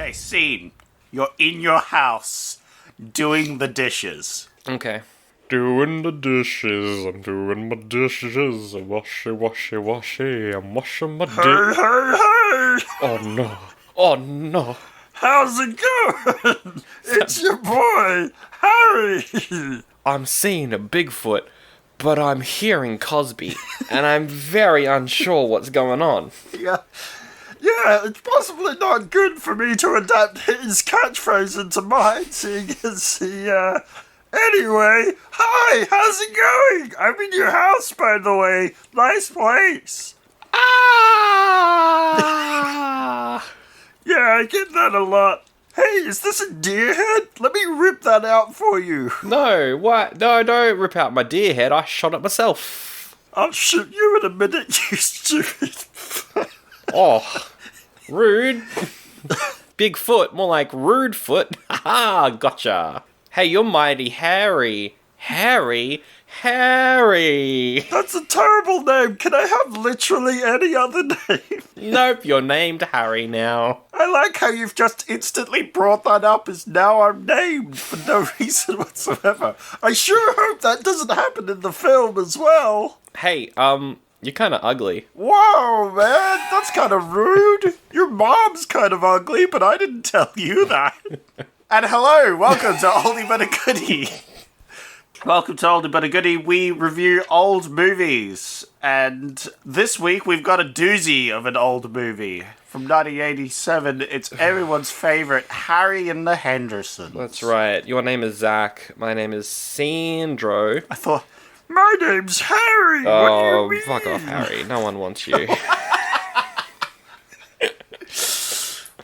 Okay, scene. You're in your house doing the dishes. Okay. Doing the dishes, I'm doing my dishes, washy, I'm washing my dishes. Hey! Oh no, oh no. How's it going? It's your boy, Harry! I'm seeing a Bigfoot, but I'm hearing Cosby, and I'm very unsure what's going on. Yeah, it's possibly not good for me to adapt his catchphrase into mine, seeing as he, Anyway, hi, how's it going? I'm in your house, by the way. Nice place. Ah! Yeah, I get that a lot. Hey, is this a deer head? Let me rip that out for you. No, what? No, don't rip out my deer head. I shot it myself. I'll shoot you in a minute, you stupid. Oh, rude. Bigfoot, more like rude foot. Haha, gotcha. Hey, you're mighty Harry. Harry? That's a terrible name. Can I have literally any other name? Nope, you're named Harry now. I like how you've just instantly brought that up as now I'm named for no reason whatsoever. I sure hope that doesn't happen in the film as well. Hey, you're kind of ugly. Whoa, man, that's kind of rude. Your mom's kind of ugly, but I didn't tell you that. And hello, welcome to Oldie but a Goodie. Welcome to Oldie but a Goodie. We review old movies, and this week we've got a doozy of an old movie from 1987. It's everyone's favorite, Harry and the Hendersons. That's right. Your name is Zach. My name is Sandro. I thought, my name's Harry. Oh, what do you mean? fuck off, Harry. No one wants you.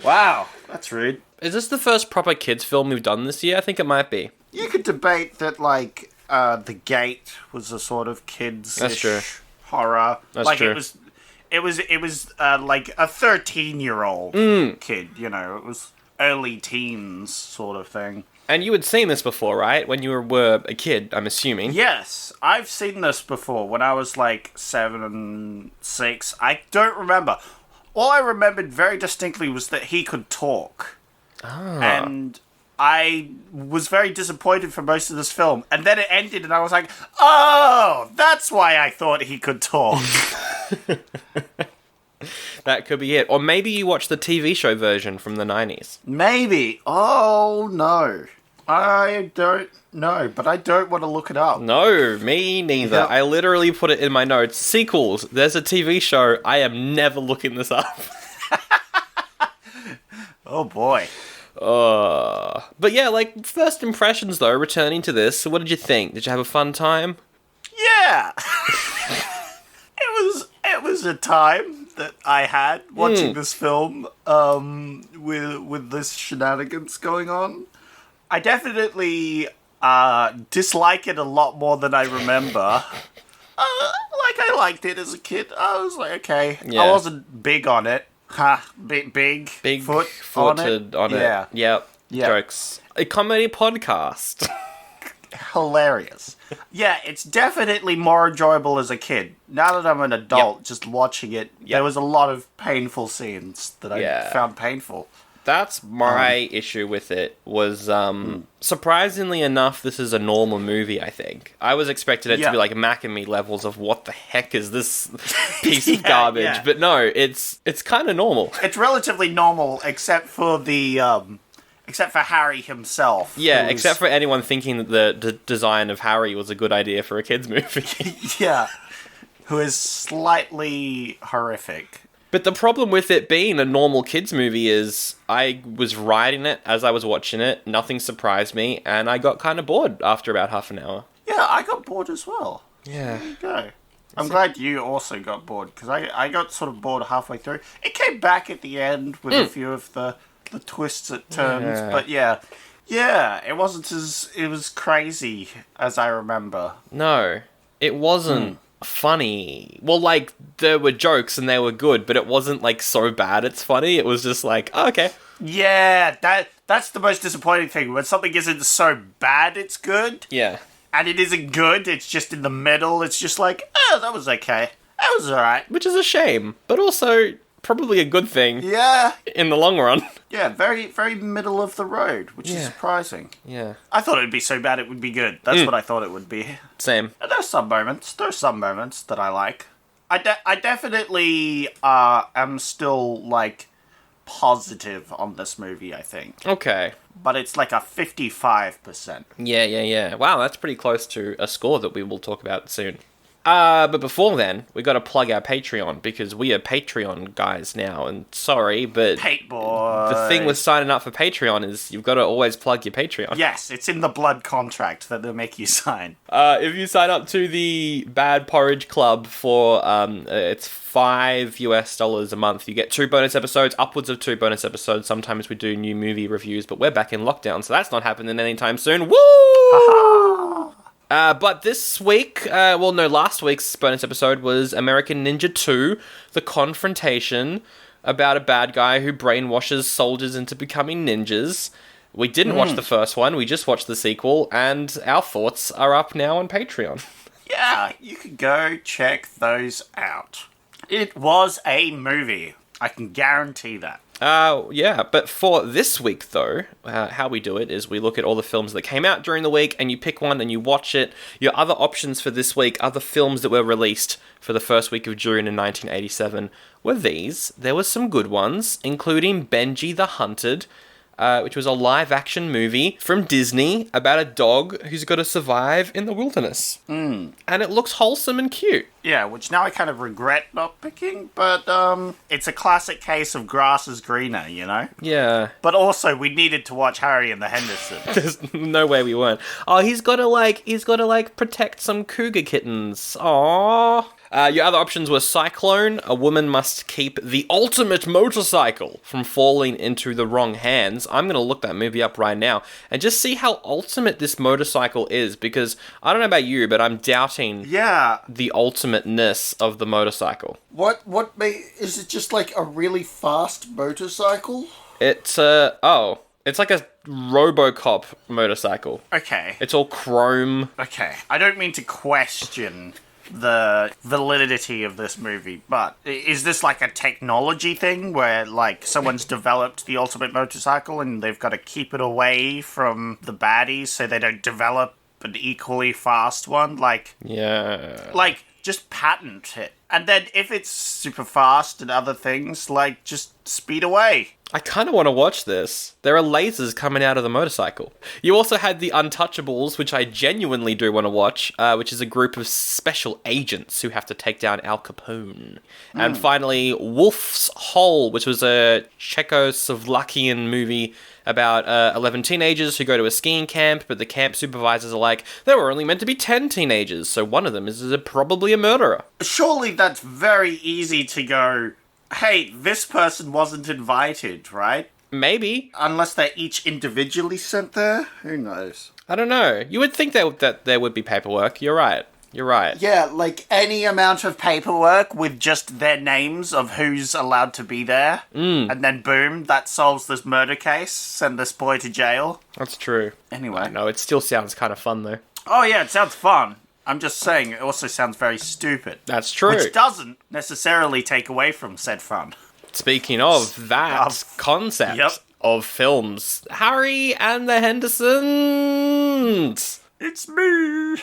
Wow, that's rude. Is this the first proper kids film we've done this year? I think it might be. You could debate that, like, The Gate was a sort of kids-ish horror. That's like, true. It was like a 13-year-old kid, you know. It was early teens sort of thing. And you had seen this before, right? When you were a kid, I'm assuming. Yes, I've seen this before when I was, like, 7 and 6. I don't remember. All I remembered very distinctly was that he could talk. Ah. And I was very disappointed for most of this film. And then it ended and I was like, oh, that's why I thought he could talk. That could be it. Or maybe you watched the TV show version from the 90s. Maybe. Oh, no. I don't know, but I don't want to look it up. No, me neither. Yep. I literally put it in my notes. Sequels. There's a TV show. I am never looking this up. Oh, boy. But yeah, like, first impressions, though, returning to this. What did you think? Did you have a fun time? Yeah. It was a time that I had watching this film with this shenanigans going on. I definitely dislike it a lot more than I remember. I liked it as a kid. I was like, okay. Yeah. I wasn't big on it. Big foot on it. Yeah. Yep. Yeah. Jokes. A comedy podcast. Hilarious. Yeah, it's definitely more enjoyable as a kid. Now that I'm an adult, just watching it, there was a lot of painful scenes that I found painful. That's my issue with it, was, surprisingly enough, this is a normal movie, I think. I was expecting it to be like Mac and Me levels of what the heck is this piece of garbage, but no, it's kind of normal. It's relatively normal, except for Harry himself. Yeah, except for anyone thinking that the design of Harry was a good idea for a kid's movie. Yeah, who is slightly horrific. But the problem with it being a normal kids movie is I was riding it as I was watching it, nothing surprised me, and I got kind of bored after about half an hour. Yeah, I got bored as well. Yeah. There you go. I'm glad you also got bored, because I got sort of bored halfway through. It came back at the end with a few of the twists and turns, but yeah, it wasn't it was crazy as I remember. No, it wasn't funny. Well, like, there were jokes and they were good, but it wasn't, like, so bad it's funny. It was just like, oh, okay. Yeah, that's the most disappointing thing, when something isn't so bad it's good. Yeah. And it isn't good, it's just in the middle, it's just like, oh, that was okay. That was alright. Which is a shame, but also, probably a good thing. Yeah. In the long run. Yeah, very, very middle of the road, which is surprising. Yeah. I thought it'd be so bad it would be good. That's what I thought it would be. Same. And there's some moments that I like. I definitely am still, like, positive on this movie, I think. Okay. But it's like a 55%. Yeah. Wow, that's pretty close to a score that we will talk about soon. But before then, we got to plug our Patreon, because we are Patreon guys now, and sorry, but Pate boy. the thing with signing up for Patreon is you've got to always plug your Patreon. Yes, it's in the blood contract that they'll make you sign. If you sign up to the Bad Porridge Club for, it's $5 a month, you get 2 bonus episodes, upwards of 2 bonus episodes. Sometimes we do new movie reviews, but we're back in lockdown, so that's not happening anytime soon. Woo! But this week, last week's bonus episode was American Ninja 2, The Confrontation, about a bad guy who brainwashes soldiers into becoming ninjas. We didn't watch the first one, we just watched the sequel, and our thoughts are up now on Patreon. Yeah, you could go check those out. It was a movie. I can guarantee that. Yeah, but for this week, though, how we do it is we look at all the films that came out during the week, and you pick one and you watch it. Your other options for this week, other films that were released for the first week of June in 1987, were these. There were some good ones, including Benji the Hunted, which was a live-action movie from Disney about a dog who's got to survive in the wilderness. And it looks wholesome and cute. Yeah, which now I kind of regret not picking, but it's a classic case of grass is greener, you know? Yeah. But also, we needed to watch Harry and the Hendersons. There's no way we weren't. Oh, he's got to protect some cougar kittens. Aww. Your other options were Cyclone. A woman must keep the ultimate motorcycle from falling into the wrong hands. I'm going to look that movie up right now and just see how ultimate this motorcycle is, because I don't know about you, but I'm doubting the ultimateness of the motorcycle. Is it just like a really fast motorcycle? It's it's like a RoboCop motorcycle. Okay. It's all chrome. Okay. I don't mean to question the validity of this movie, but is this like a technology thing where like someone's developed the ultimate motorcycle and they've got to keep it away from the baddies so they don't develop an equally fast one? Like just patent it, and then if it's super fast and other things, like just speed away. I kind of want to watch this. There are lasers coming out of the motorcycle. You also had The Untouchables, which I genuinely do want to watch, which is a group of special agents who have to take down Al Capone. And finally, Wolf's Hole, which was a Czechoslovakian movie about 11 teenagers who go to a skiing camp, but the camp supervisors are like, there were only meant to be 10 teenagers, so one of them is probably a murderer. Surely that's very easy to go, hey, this person wasn't invited, right? Maybe. Unless they're each individually sent there? Who knows? I don't know. You would think that there would be paperwork. You're right. Yeah, like any amount of paperwork with just their names of who's allowed to be there. And then boom, that solves this murder case. Send this boy to jail. That's true. Anyway. No, it still sounds kind of fun, though. Oh yeah, it sounds fun. I'm just saying, it also sounds very stupid. That's true. Which doesn't necessarily take away from said fun. Speaking of that concept of films, Harry and the Hendersons! It's me!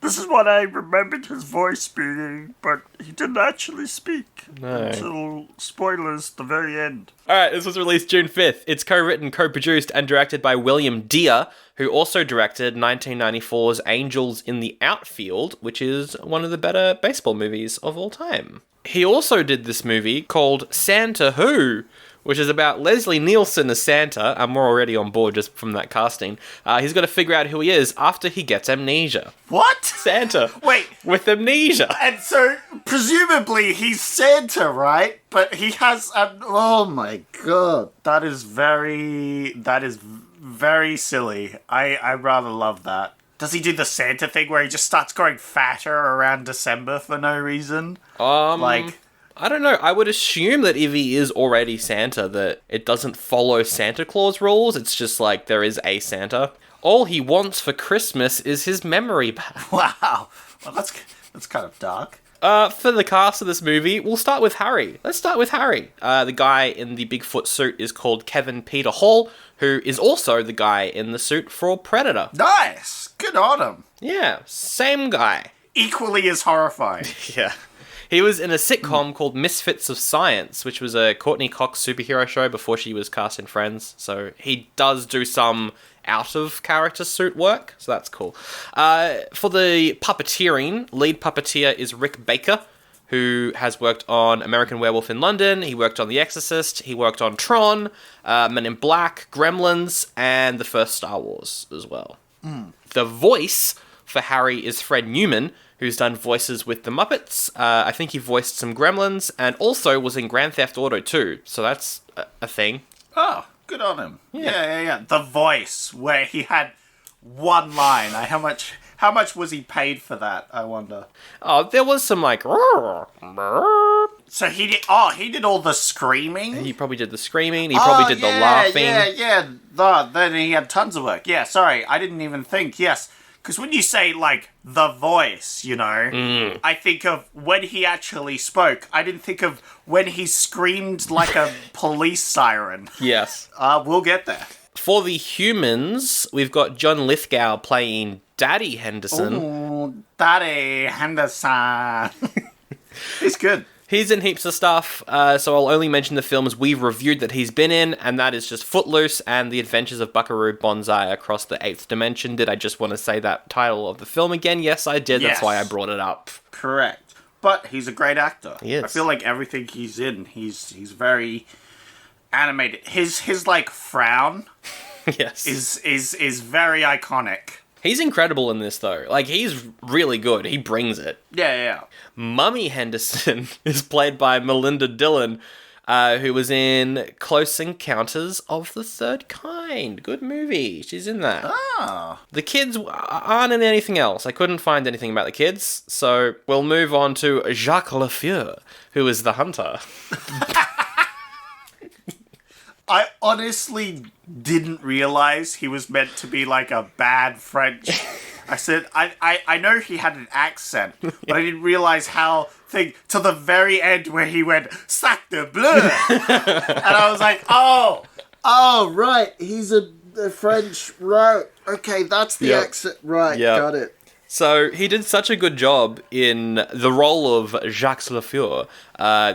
This is what I remembered his voice being, but he didn't actually speak. No. Until, spoilers, the very end. Alright, this was released June 5th. It's co-written, co-produced, and directed by William Deere, who also directed 1994's Angels in the Outfield, which is one of the better baseball movies of all time. He also did this movie called Santa Who, which is about Leslie Nielsen as Santa. I'm already on board just from that casting. He's got to figure out who he is after he gets amnesia. What? Santa. Wait. With amnesia. And so, presumably, he's Santa, right? But he has... oh my god. That is very silly. I rather love that. Does he do the Santa thing where he just starts growing fatter around December for no reason? I don't know. I would assume that if he is already Santa, that it doesn't follow Santa Claus rules. It's just like there is a Santa. All he wants for Christmas is his memory back. Wow. Well, that's kind of dark. For the cast of this movie, we'll start with Harry. Let's start with Harry. The guy in the Bigfoot suit is called Kevin Peter Hall, who is also the guy in the suit for Predator. Nice! Good on him. Yeah, same guy. Equally as horrifying. Yeah. He was in a sitcom called Misfits of Science, which was a Courtney Cox superhero show before she was cast in Friends. So he does do some out-of-character suit work, so that's cool. For the puppeteering, lead puppeteer is Rick Baker, who has worked on American Werewolf in London, he worked on The Exorcist, he worked on Tron, Men in Black, Gremlins, and the first Star Wars as well. The voice for Harry is Fred Newman, who's done voices with the Muppets. I think he voiced some Gremlins, and also was in Grand Theft Auto 2, so that's a thing. Oh, good on him. Yeah. The voice, where he had one line. How much was he paid for that, I wonder? Oh, there was some, like... So he did all the screaming? He probably did the screaming, he probably did the laughing. Then he had tons of work. Yeah, sorry, I didn't even think, yes. Because when you say, like, the voice, you know, I think of when he actually spoke. I didn't think of when he screamed like a police siren. Yes. We'll get there. For the humans, we've got John Lithgow playing Daddy Henderson. Ooh, Daddy Henderson. He's good. He's in heaps of stuff, so I'll only mention the films we've reviewed that he's been in, and that is just Footloose and The Adventures of Buckaroo Banzai Across the Eighth Dimension. Did I just want to say that title of the film again? Yes, I did. Yes. That's why I brought it up. Correct. But he's a great actor. He is. I feel like everything he's in, he's very animated. His like frown yes. is very iconic. He's incredible in this, though. Like, he's really good. He brings it. Yeah. Mummy Henderson is played by Melinda Dillon, who was in Close Encounters of the Third Kind. Good movie. She's in that. Ah. The kids aren't in anything else. I couldn't find anything about the kids, so we'll move on to Jacques Lafleur, who is the hunter. I honestly didn't realize he was meant to be like a bad French. I said, I know he had an accent, but I didn't realize how to the very end where he went, sac de bleu. And I was like, oh, right. He's a French, right. Okay, that's the accent. Right, got it. So he did such a good job in the role of Jacques Lafleur,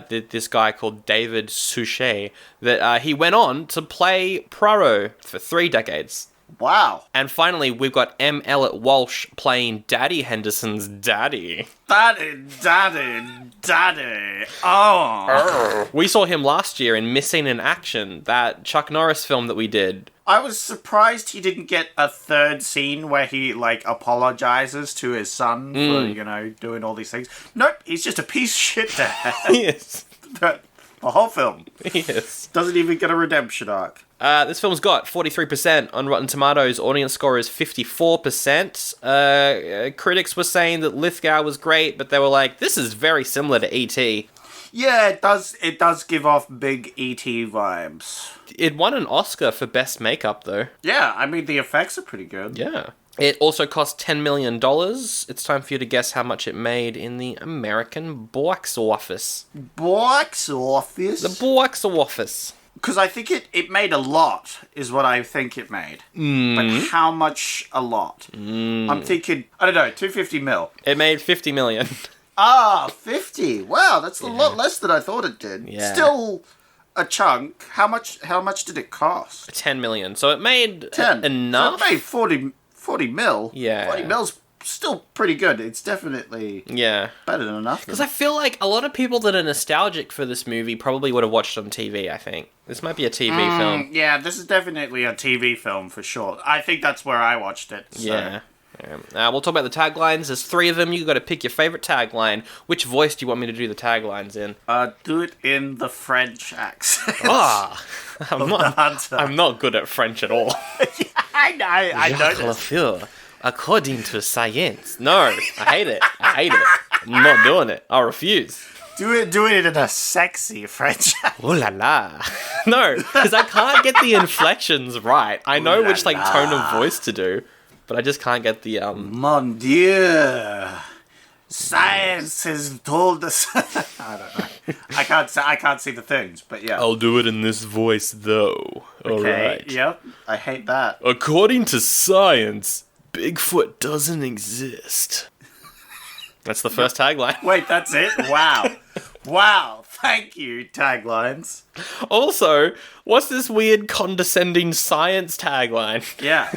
this guy called David Suchet, that he went on to play Poirot for 3 decades. Wow. And finally, we've got M. Elliot Walsh playing Daddy Henderson's daddy. Daddy. Oh. We saw him last year in Missing in Action, that Chuck Norris film that we did. I was surprised he didn't get a third scene where he, like, apologizes to his son for, you know, doing all these things. Nope, he's just a piece of shit dad. Yes. The whole film. Yes. Doesn't even get a redemption arc. This film's got 43% on Rotten Tomatoes. Audience score is 54%. Critics were saying that Lithgow was great, but they were like, this is very similar to E.T. Yeah, it does give off big E.T. vibes. It won an Oscar for Best Makeup, though. Yeah, I mean, the effects are pretty good. Yeah. It also cost $10 million. It's time for you to guess how much it made in the American box office. Box office? The box office. Because I think it made a lot, is what I think it made. But how much a lot? I'm thinking, I don't know, 250 mil. It made 50 million. 50. Wow, that's a lot less than I thought it did. Yeah. Still a chunk. How much did it cost? 10 million. So it made 10. enough. So it made 40 mil. Yeah. 40 mil's still pretty good. It's definitely better than enough. Because I feel like a lot of people that are nostalgic for this movie probably would have watched it on TV, I think. This might be a TV film. Yeah, this is definitely a TV film for sure. I think that's where I watched it. So. Yeah. We'll talk about the taglines. There's 3 of them. You've got to pick your favorite tagline. Which voice do you want me to do the taglines in? Do it in the French accent. I'm not good at French at all. I Jacques Lafleur, according to science. No, I hate it. I'm not doing it. I refuse. Do it in a sexy French accent. Ooh la la. No, because I can't get the inflections right. I know which tone of voice to do, but I just can't get the Mon Dieu. Science has told us. I don't know. I can't see the things, but yeah. I'll do it in this voice, though. Alright. Yep. I hate that. According to science, Bigfoot doesn't exist. That's the first tagline. Wait, that's it? Wow. Wow. Thank you, taglines. Also, what's this weird condescending science tagline? Yeah.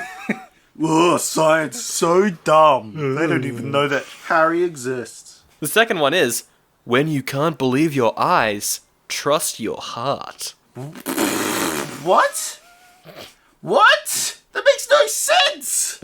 Whoa, science so dumb. They don't even know that Harry exists. The second one is, when you can't believe your eyes, trust your heart. What? What? That makes no sense.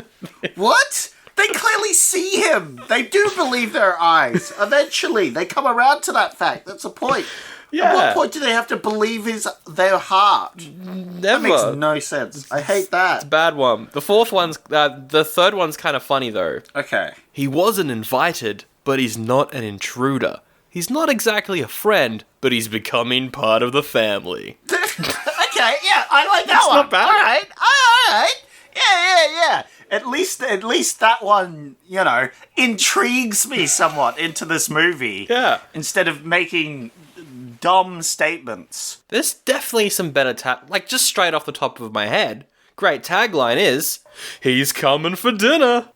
What? They clearly see him. They do believe their eyes. Eventually, they come around to that fact. That's the point. Yeah. At what point do they have to believe their heart? Never. That makes no sense. I hate that. It's a bad one. The third one's kind of funny, though. Okay. He wasn't invited, but he's not an intruder. He's not exactly a friend, but he's becoming part of the family. Okay, yeah, I like that one. Not bad. All right. Yeah. At least that one, intrigues me somewhat into this movie. Yeah. Instead of making dumb statements. There's definitely some better just straight off the top of my head. Great tagline is, he's coming for dinner.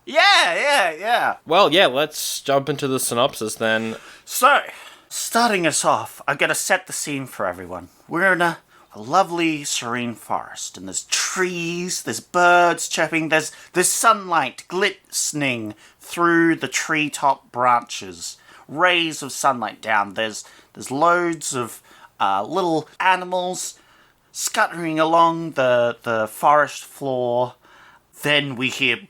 Yeah. Well, yeah, let's jump into the synopsis then. So, starting us off, I've got to set the scene for everyone. We're in a lovely, serene forest, and there's trees, there's birds chirping, there's sunlight glistening through the treetop branches, rays of sunlight down. There's loads of little animals scuttering along the forest floor. Then we hear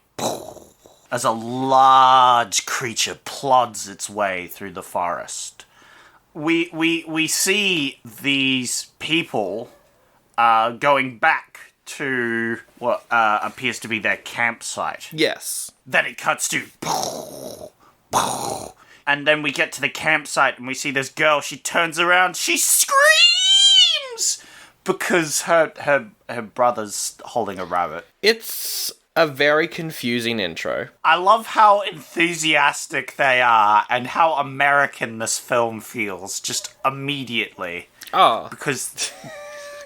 as a large creature plods its way through the forest. We see these people going back to what appears to be their campsite. Yes. Then it cuts to... And then we get to the campsite and we see this girl. She turns around. She screams! Because her brother's holding a rabbit. It's a very confusing intro. I love how enthusiastic they are and how American this film feels just immediately. Oh. Because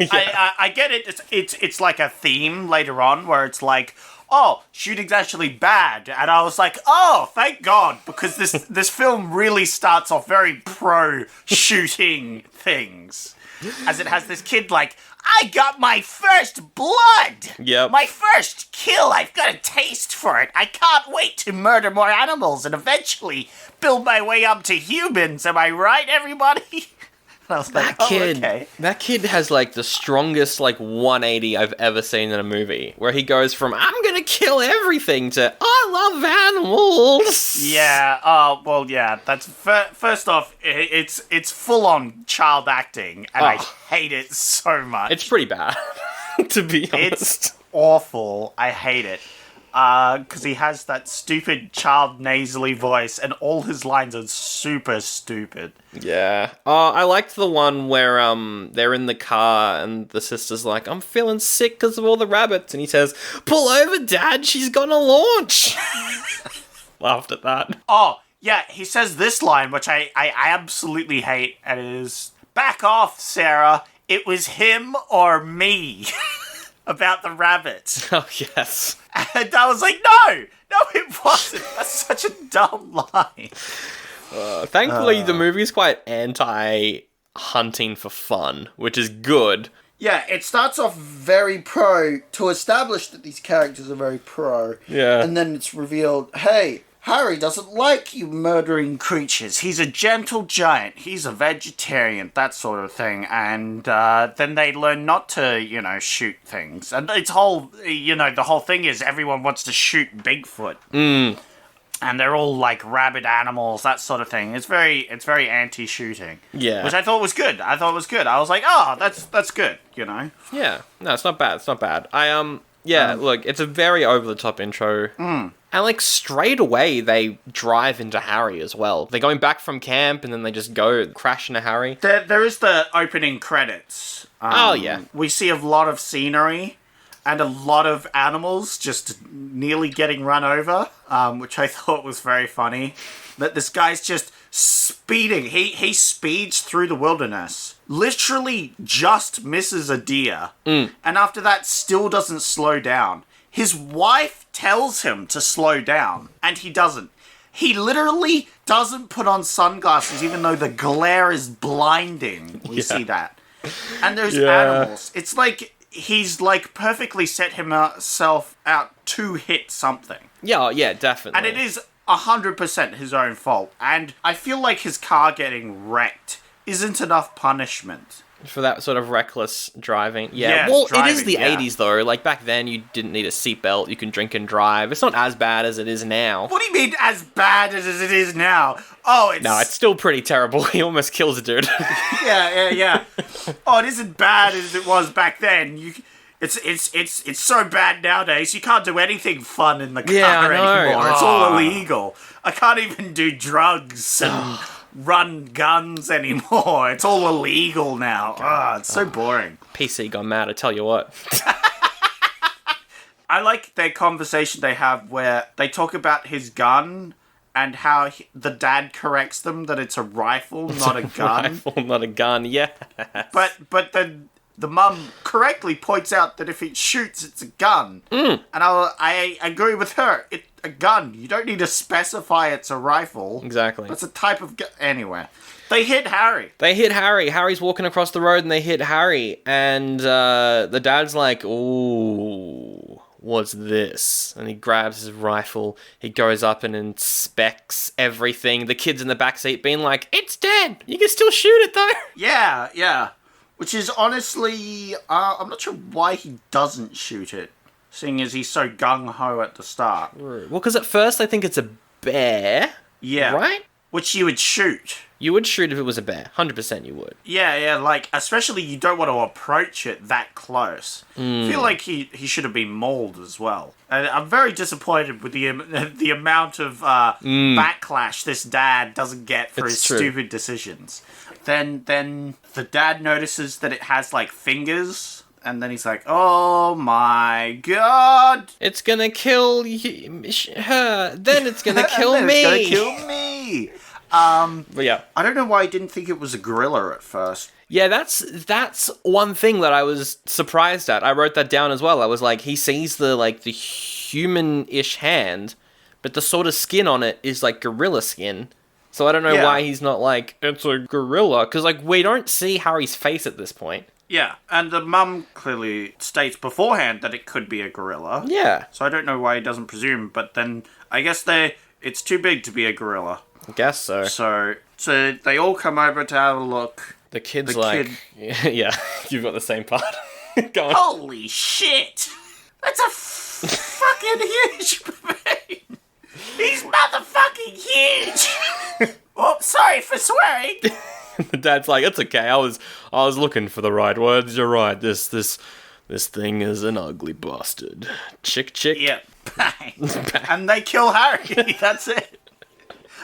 Yeah. I get it. It's like a theme later on where it's like, oh, shooting's actually bad. And I was like, oh, thank God. Because this film really starts off very pro-shooting things. As it has this kid like, I got my first blood! Yep. My first kill! I've got a taste for it! I can't wait to murder more animals and eventually build my way up to humans! Am I right, everybody? And I was like, okay. That kid has, like, the strongest, 180 I've ever seen in a movie. Where he goes from, I'm gonna kill everything, to, I love animals! Yeah, well, yeah, that's... First off, it's full-on child acting, and I hate it so much. It's pretty bad, to be honest. It's awful. I hate it. Because he has that stupid child nasally voice, and all his lines are super stupid. Yeah. I liked the one where they're in the car and the sister's like, I'm feeling sick because of all the rabbits. And he says, pull over, Dad, she's gonna launch. Laughed at that. Oh, yeah, he says this line, which I absolutely hate, and it is, back off, Sarah. It was him or me. About the rabbit. Oh, yes. And I was like, no, it wasn't. That's such a dumb line. Thankfully, the movie's quite anti-hunting for fun, which is good. Yeah, it starts off very pro to establish that these characters are very pro. Yeah. And then it's revealed, hey, Harry doesn't like you murdering creatures. He's a gentle giant. He's a vegetarian, that sort of thing. And then they learn not to, shoot things. And it's whole, the whole thing is everyone wants to shoot Bigfoot. And they're all like rabid animals, that sort of thing. It's very anti-shooting. Yeah. Which I thought was good. I was like, oh, that's good, Yeah. No, it's not bad. Look, it's a very over-the-top intro. And, straight away, they drive into Harry as well. They're going back from camp, and then they just go crash into Harry. There is the opening credits. Oh, yeah. We see a lot of scenery, and a lot of animals just nearly getting run over, which I thought was very funny. That this guy's just speeding. He speeds through the wilderness, literally just misses a deer, and after that still doesn't slow down. His wife tells him to slow down, and he doesn't. He literally doesn't put on sunglasses, even though the glare is blinding. We see that. And there's animals. It's like he's like perfectly set himself out to hit something. Yeah, definitely. And it is 100% his own fault. And I feel like his car getting wrecked isn't enough punishment. For that sort of reckless driving. Yeah, well, driving, it is the 80s, though. Like, back then, you didn't need a seatbelt. You can drink and drive. It's not as bad as it is now. What do you mean, as bad as it is now? Oh, it's... No, it's still pretty terrible. He almost kills a dude. Yeah. Oh, it isn't bad as it was back then. It's so bad nowadays. You can't do anything fun in the car anymore. It's all illegal. I can't even do drugs and... run guns anymore. It's all illegal now. It's so boring. PC gone mad, I tell you what. I like their conversation they have where they talk about his gun and how the dad corrects them that it's a rifle, not a gun. Rifle, not a gun, yeah. But then the mum correctly points out that if it shoots, it's a gun. And I agree with her. It's a gun. You don't need to specify it's a rifle. Exactly. It's a type of gun. Anyway, they hit Harry. Harry's walking across the road and they hit Harry. And the dad's like, ooh, what's this? And he grabs his rifle. He goes up and inspects everything. The kid's in the backseat being like, it's dead. You can still shoot it though. Yeah. Which is honestly, I'm not sure why he doesn't shoot it, seeing as he's so gung-ho at the start. Well, because at first I think it's a bear. Yeah. Right? Which you would shoot. You would shoot if it was a bear. 100% you would. Yeah, like, especially you don't want to approach it that close. I feel like he should have been mauled as well. And I'm very disappointed with the amount of backlash this dad doesn't get for his stupid decisions. Then the dad notices that it has, like, fingers, and then he's like, oh my god! It's gonna kill her, then it's gonna kill me! It's gonna kill me! But yeah. I don't know why I didn't think it was a gorilla at first. Yeah, that's one thing that I was surprised at. I wrote that down as well. I was like, he sees the human-ish hand, but the sort of skin on it is like gorilla skin. So I don't know why he's not like, it's a gorilla, because we don't see Harry's face at this point. Yeah, and the mum clearly states beforehand that it could be a gorilla. Yeah. So I don't know why he doesn't presume, but then I guess it's too big to be a gorilla. I guess so. So they all come over to have a look. The kid's yeah, you've got the same part. Go on. Holy shit! That's a fucking huge brain! He's motherfucking huge! Oh, sorry for swearing! The dad's like, it's okay, I was looking for the right words, you're right, this thing is an ugly bastard. Chick. Yep. Bang. And they kill Harry, that's it.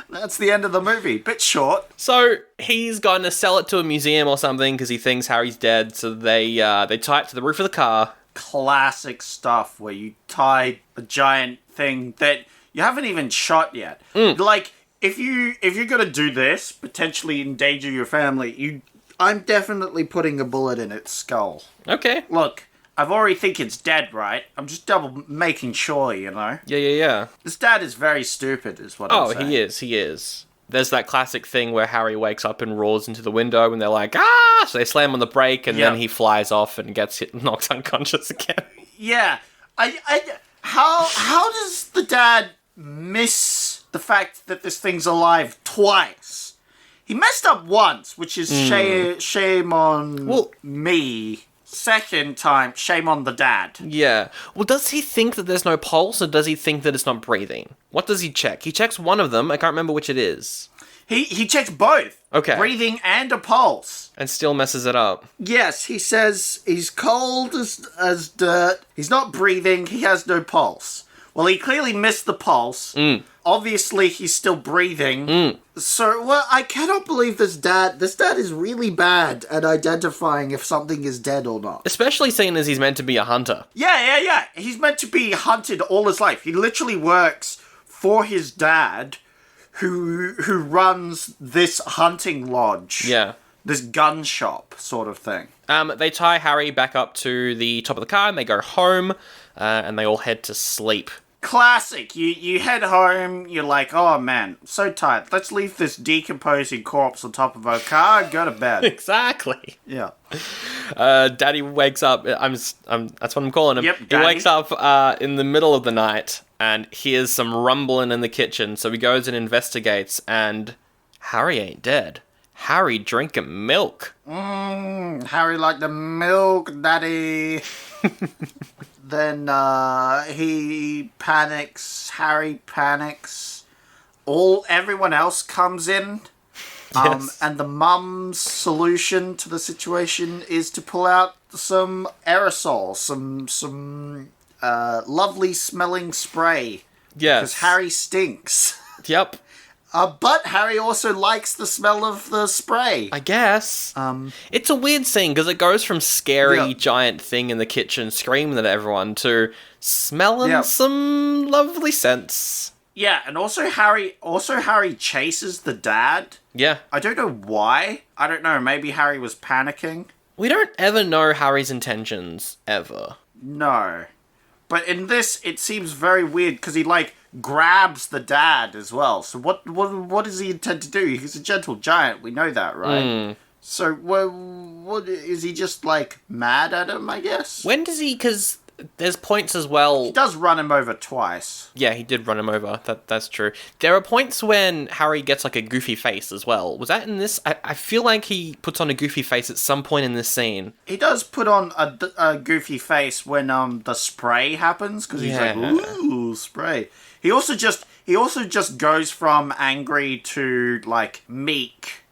That's the end of the movie. Bit short. So he's going to sell it to a museum or something because he thinks Harry's dead. So they tie it to the roof of the car. Classic stuff where you tie a giant thing that you haven't even shot yet. Like if you're gonna do this, potentially endanger your family, I'm definitely putting a bullet in its skull. Okay. Look. I've already think it's dead, right? I'm just double making sure, you know? Yeah. This dad is very stupid, is what I'm saying. Oh, he is. There's that classic thing where Harry wakes up and roars into the window and they're like, ah! So they slam on the brake and then he flies off and gets knocked unconscious again. Yeah. How does the dad miss the fact that this thing's alive twice? He messed up once, which is shame on me. Second time, shame on the dad. Yeah. Well, does he think that there's no pulse, or does he think that it's not breathing? What does he check? He checks one of them. I can't remember which it is. He checks both. Okay. Breathing and a pulse. And still messes it up. Yes, he says he's cold as dirt. He's not breathing. He has no pulse. Well, he clearly missed the pulse. Obviously, he's still breathing. So, well, I cannot believe this dad is really bad at identifying if something is dead or not. Especially seeing as he's meant to be a hunter. Yeah. He's meant to be hunted all his life. He literally works for his dad, who runs this hunting lodge. Yeah. This gun shop sort of thing. They tie Harry back up to the top of the car and they go home, and they all head to sleep. Classic. You head home, you're like, oh man, so tired. Let's leave this decomposing corpse on top of our car and go to bed. Exactly. Yeah. Daddy wakes up. That's what I'm calling him. Yep, he Daddy. wakes up in the middle of the night and hears some rumbling in the kitchen. So he goes and investigates, and Harry ain't dead. Harry drinking milk. Harry like the milk, Daddy. Then he panics. Harry panics. Everyone else comes in. Yes. And the mum's solution to the situation is to pull out some aerosol, some lovely smelling spray. Yes. Because Harry stinks. Yep. But Harry also likes the smell of the spray. I guess. It's a weird scene because it goes from scary giant thing in the kitchen screaming at everyone to smelling some lovely scents. Yeah, and also Harry chases the dad. Yeah. I don't know why. I don't know. Maybe Harry was panicking. We don't ever know Harry's intentions, ever. No. But in this, it seems very weird because he, grabs the dad as well. So what does he intend to do? He's a gentle giant. We know that, right? So what is he just, mad at him, I guess? When does he... Because there's points as well... He does run him over twice. Yeah, he did run him over. That's true. There are points when Harry gets, a goofy face as well. Was that in this? I feel like he puts on a goofy face at some point in this scene. He does put on a goofy face when the spray happens, because he's like, ooh, spray. He also just goes from angry to, meek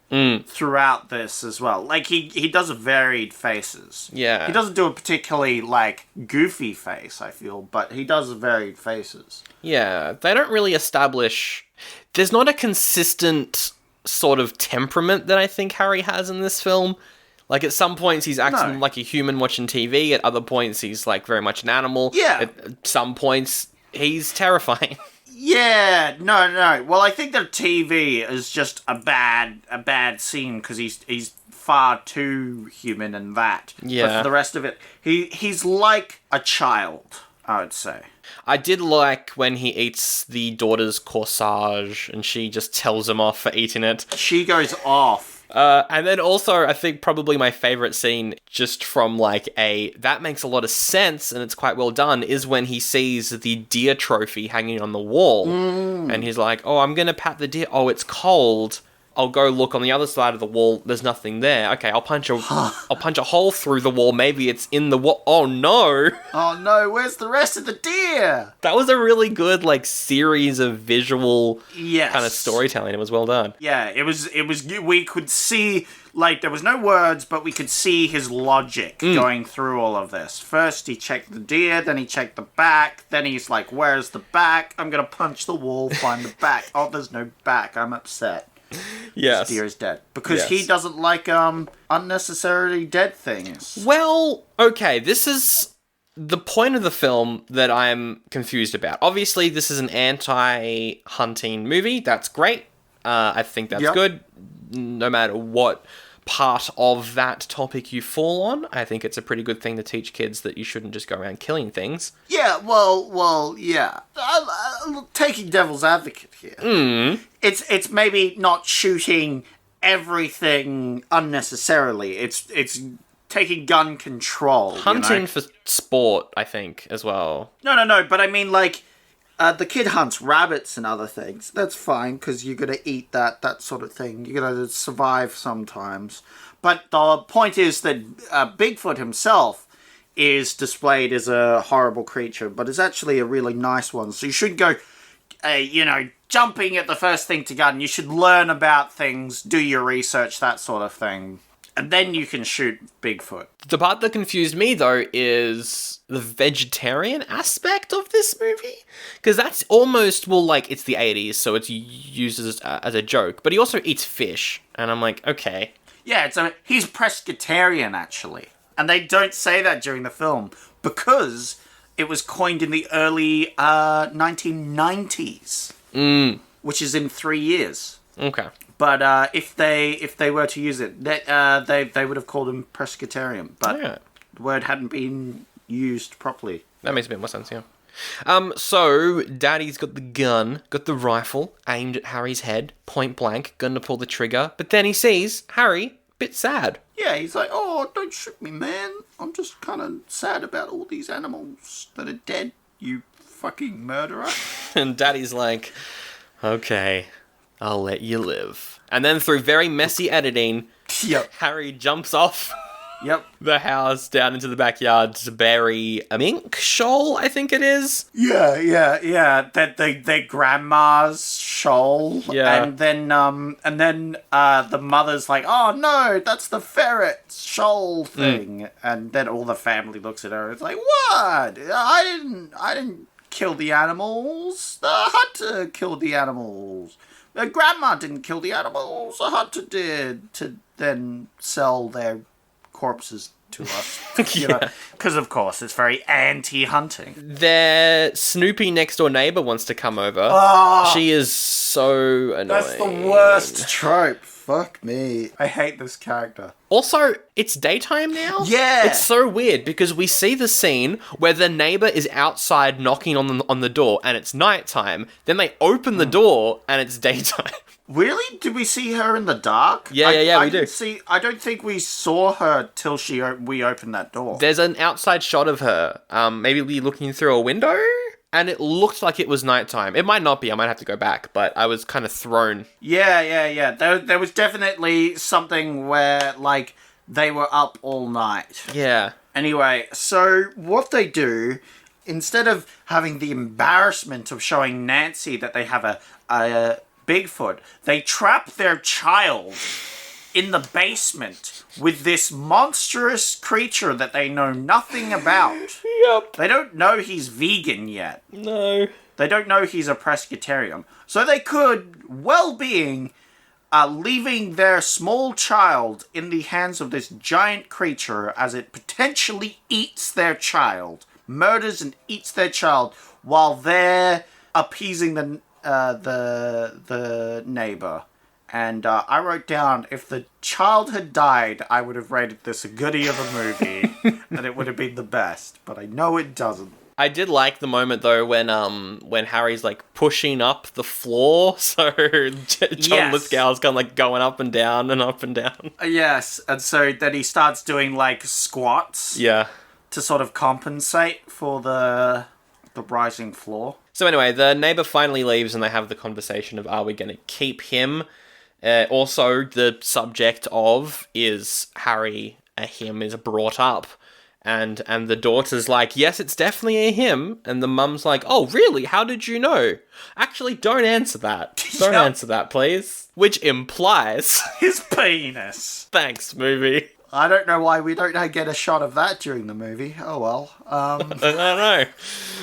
throughout this as well. He does varied faces. Yeah. He doesn't do a particularly, goofy face, I feel, but he does varied faces. Yeah, they don't really establish... There's not a consistent sort of temperament that I think Harry has in this film. At some points he's acting like a human watching TV, at other points he's, very much an animal. Yeah. At some points he's terrifying. Yeah, no. Well, I think the TV is just a bad scene because he's far too human in that. Yeah. But for the rest of it, he's like a child, I would say. I did like when he eats the daughter's corsage and she just tells him off for eating it. She goes off. And then also, I think probably my favourite scene, just from that makes a lot of sense and it's quite well done, is when he sees the deer trophy hanging on the wall. And he's like, oh, I'm going to pat the deer. Oh, it's cold. I'll go look on the other side of the wall. There's nothing there. Okay, I'll punch a hole through the wall. Maybe it's in the wall. Oh, no. Oh, no. Where's the rest of the deer? That was a really good, series of visual kind of storytelling. It was well done. Yeah, it was, we could see, there was no words, but we could see his logic going through all of this. First, he checked the deer, then he checked the back, then he's like, where's the back? I'm gonna punch the wall, find the back. Oh, there's no back. I'm upset. Yes. This deer is dead. Because he doesn't like unnecessarily dead things. Well, okay, this is the point of the film that I'm confused about. Obviously, this is an anti-hunting movie. That's great. I think that's good. No matter what part of that topic you fall on, I think it's a pretty good thing to teach kids that you shouldn't just go around killing things. Yeah, well, yeah. I'm taking devil's advocate here. It's maybe not shooting everything unnecessarily. It's taking gun control. Hunting for sport, I think, as well. No, but I mean, the kid hunts rabbits and other things. That's fine, because you're going to eat that sort of thing. You're going to survive sometimes. But the point is that Bigfoot himself is displayed as a horrible creature, but is actually a really nice one. So you should go, jumping at the first thing to gun. You should learn about things, do your research, that sort of thing. And then you can shoot Bigfoot. The part that confused me, though, is the vegetarian aspect of this movie. Because that's almost, well, like, it's the 80s, so it's used as a joke. But he also eats fish. And I'm like, okay. Yeah, he's pescatarian, actually. And they don't say that during the film because it was coined in the early 1990s. Which is in 3 years. Okay. But if they were to use it, they would have called him pescatarian. But the word hadn't been used properly. That makes a bit more sense, yeah. So Daddy's got the gun, got the rifle aimed at Harry's head, point blank, going to pull the trigger. But then he sees Harry, bit sad. Yeah, he's like, "Oh, don't shoot me, man. I'm just kind of sad about all these animals that are dead. You fucking murderer." And Daddy's like, "Okay, I'll let you live." And then through very messy editing, Harry jumps off the house down into the backyard to bury a mink shoal, I think it is. Yeah. Their grandma's shoal. Yeah. And then the mother's like, "Oh no, that's the ferret shoal thing." And then all the family looks at her. It's like, "What? I didn't kill the animals. The hunter killed the animals. The grandma didn't kill the animals. The hunter did, to then sell their corpses to us." Because of course it's very anti-hunting. Their Snoopy next door neighbor wants to come over. She is so annoying. That's the worst trope. Fuck me. I hate this character. Also, it's daytime now? Yeah. It's so weird because we see the scene where the neighbor is outside knocking on the door and it's nighttime. Then they open the door and it's daytime. Really? Did we see her in the dark? Yeah, we do. I don't think we saw her till we opened that door. There's an outside shot of her, maybe looking through a window, and it looked like it was nighttime. It might not be, I might have to go back, but I was kind of thrown. Yeah. There was definitely something where, like, they were up all night. Yeah. Anyway, so what they do, instead of having the embarrassment of showing Nancy that they have a Bigfoot, they trap their child in the basement with this monstrous creature that they know nothing about. Yep. They don't know he's vegan yet. No. They don't know he's a pescatarian. So they could, well-being, leaving their small child in the hands of this giant creature as it potentially eats their child, murders and eats their child, while they're appeasing the neighbor. And I wrote down, if the child had died, I would have rated this a goodie of a movie, and it would have been the best. But I know it doesn't. I did like the moment though when Harry's like pushing up the floor, so John Lithgow's kind of like going up and down and up and down. Yes, and so then he starts doing like squats. Yeah. To sort of compensate for the rising floor. So anyway, the neighbor finally leaves and they have the conversation of, are we going to keep him? Also, the subject of is Harry, a him is brought up. And the daughter's like, yes, it's definitely a him. And the mum's like, oh, really? How did you know? Actually, don't answer that. Don't answer that, please. Which implies... his penis. Thanks, movie. I don't know why we don't get a shot of that during the movie. Oh, well. I don't know.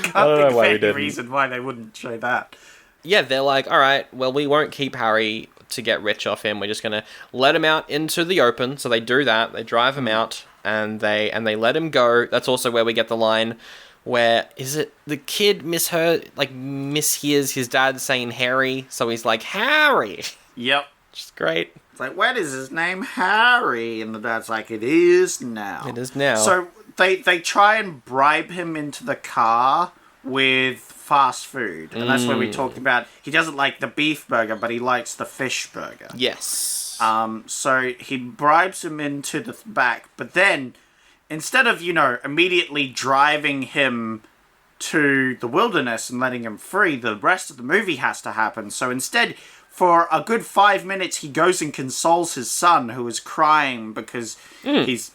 Can't think of any reason why they wouldn't show that. Yeah, they're like, all right, well, we won't keep Harry to get rich off him. We're just going to let him out into the open. So they do that. They drive him out and they let him go. That's also where we get the line where, is it the kid mishears his dad saying Harry? So he's like, Harry. Yep. Which is great. It's like, what is his name? Harry. And the dad's like, it is now. It is now. So they try and bribe him into the car with fast food. And that's where we talked about, he doesn't like the beef burger, but he likes the fish burger. Yes. So he bribes him into the back, but then instead of, immediately driving him to the wilderness and letting him free, the rest of the movie has to happen. So instead, for a good 5 minutes, he goes and consoles his son, who is crying because he's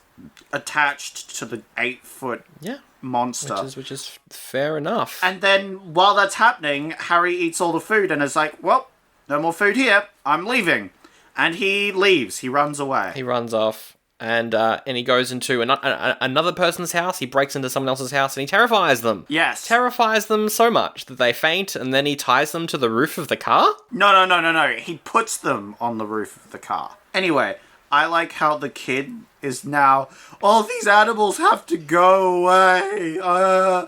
attached to the 8-foot monster. Which is fair enough. And then, while that's happening, Harry eats all the food and is like, well, no more food here. I'm leaving. And he leaves. He runs away. He runs off. And he goes into another person's house. He breaks into someone else's house and he terrifies them. Yes. Terrifies them so much that they faint, and then he ties them to the roof of the car? No. He puts them on the roof of the car. Anyway, I like how the kid is now, all these animals have to go away.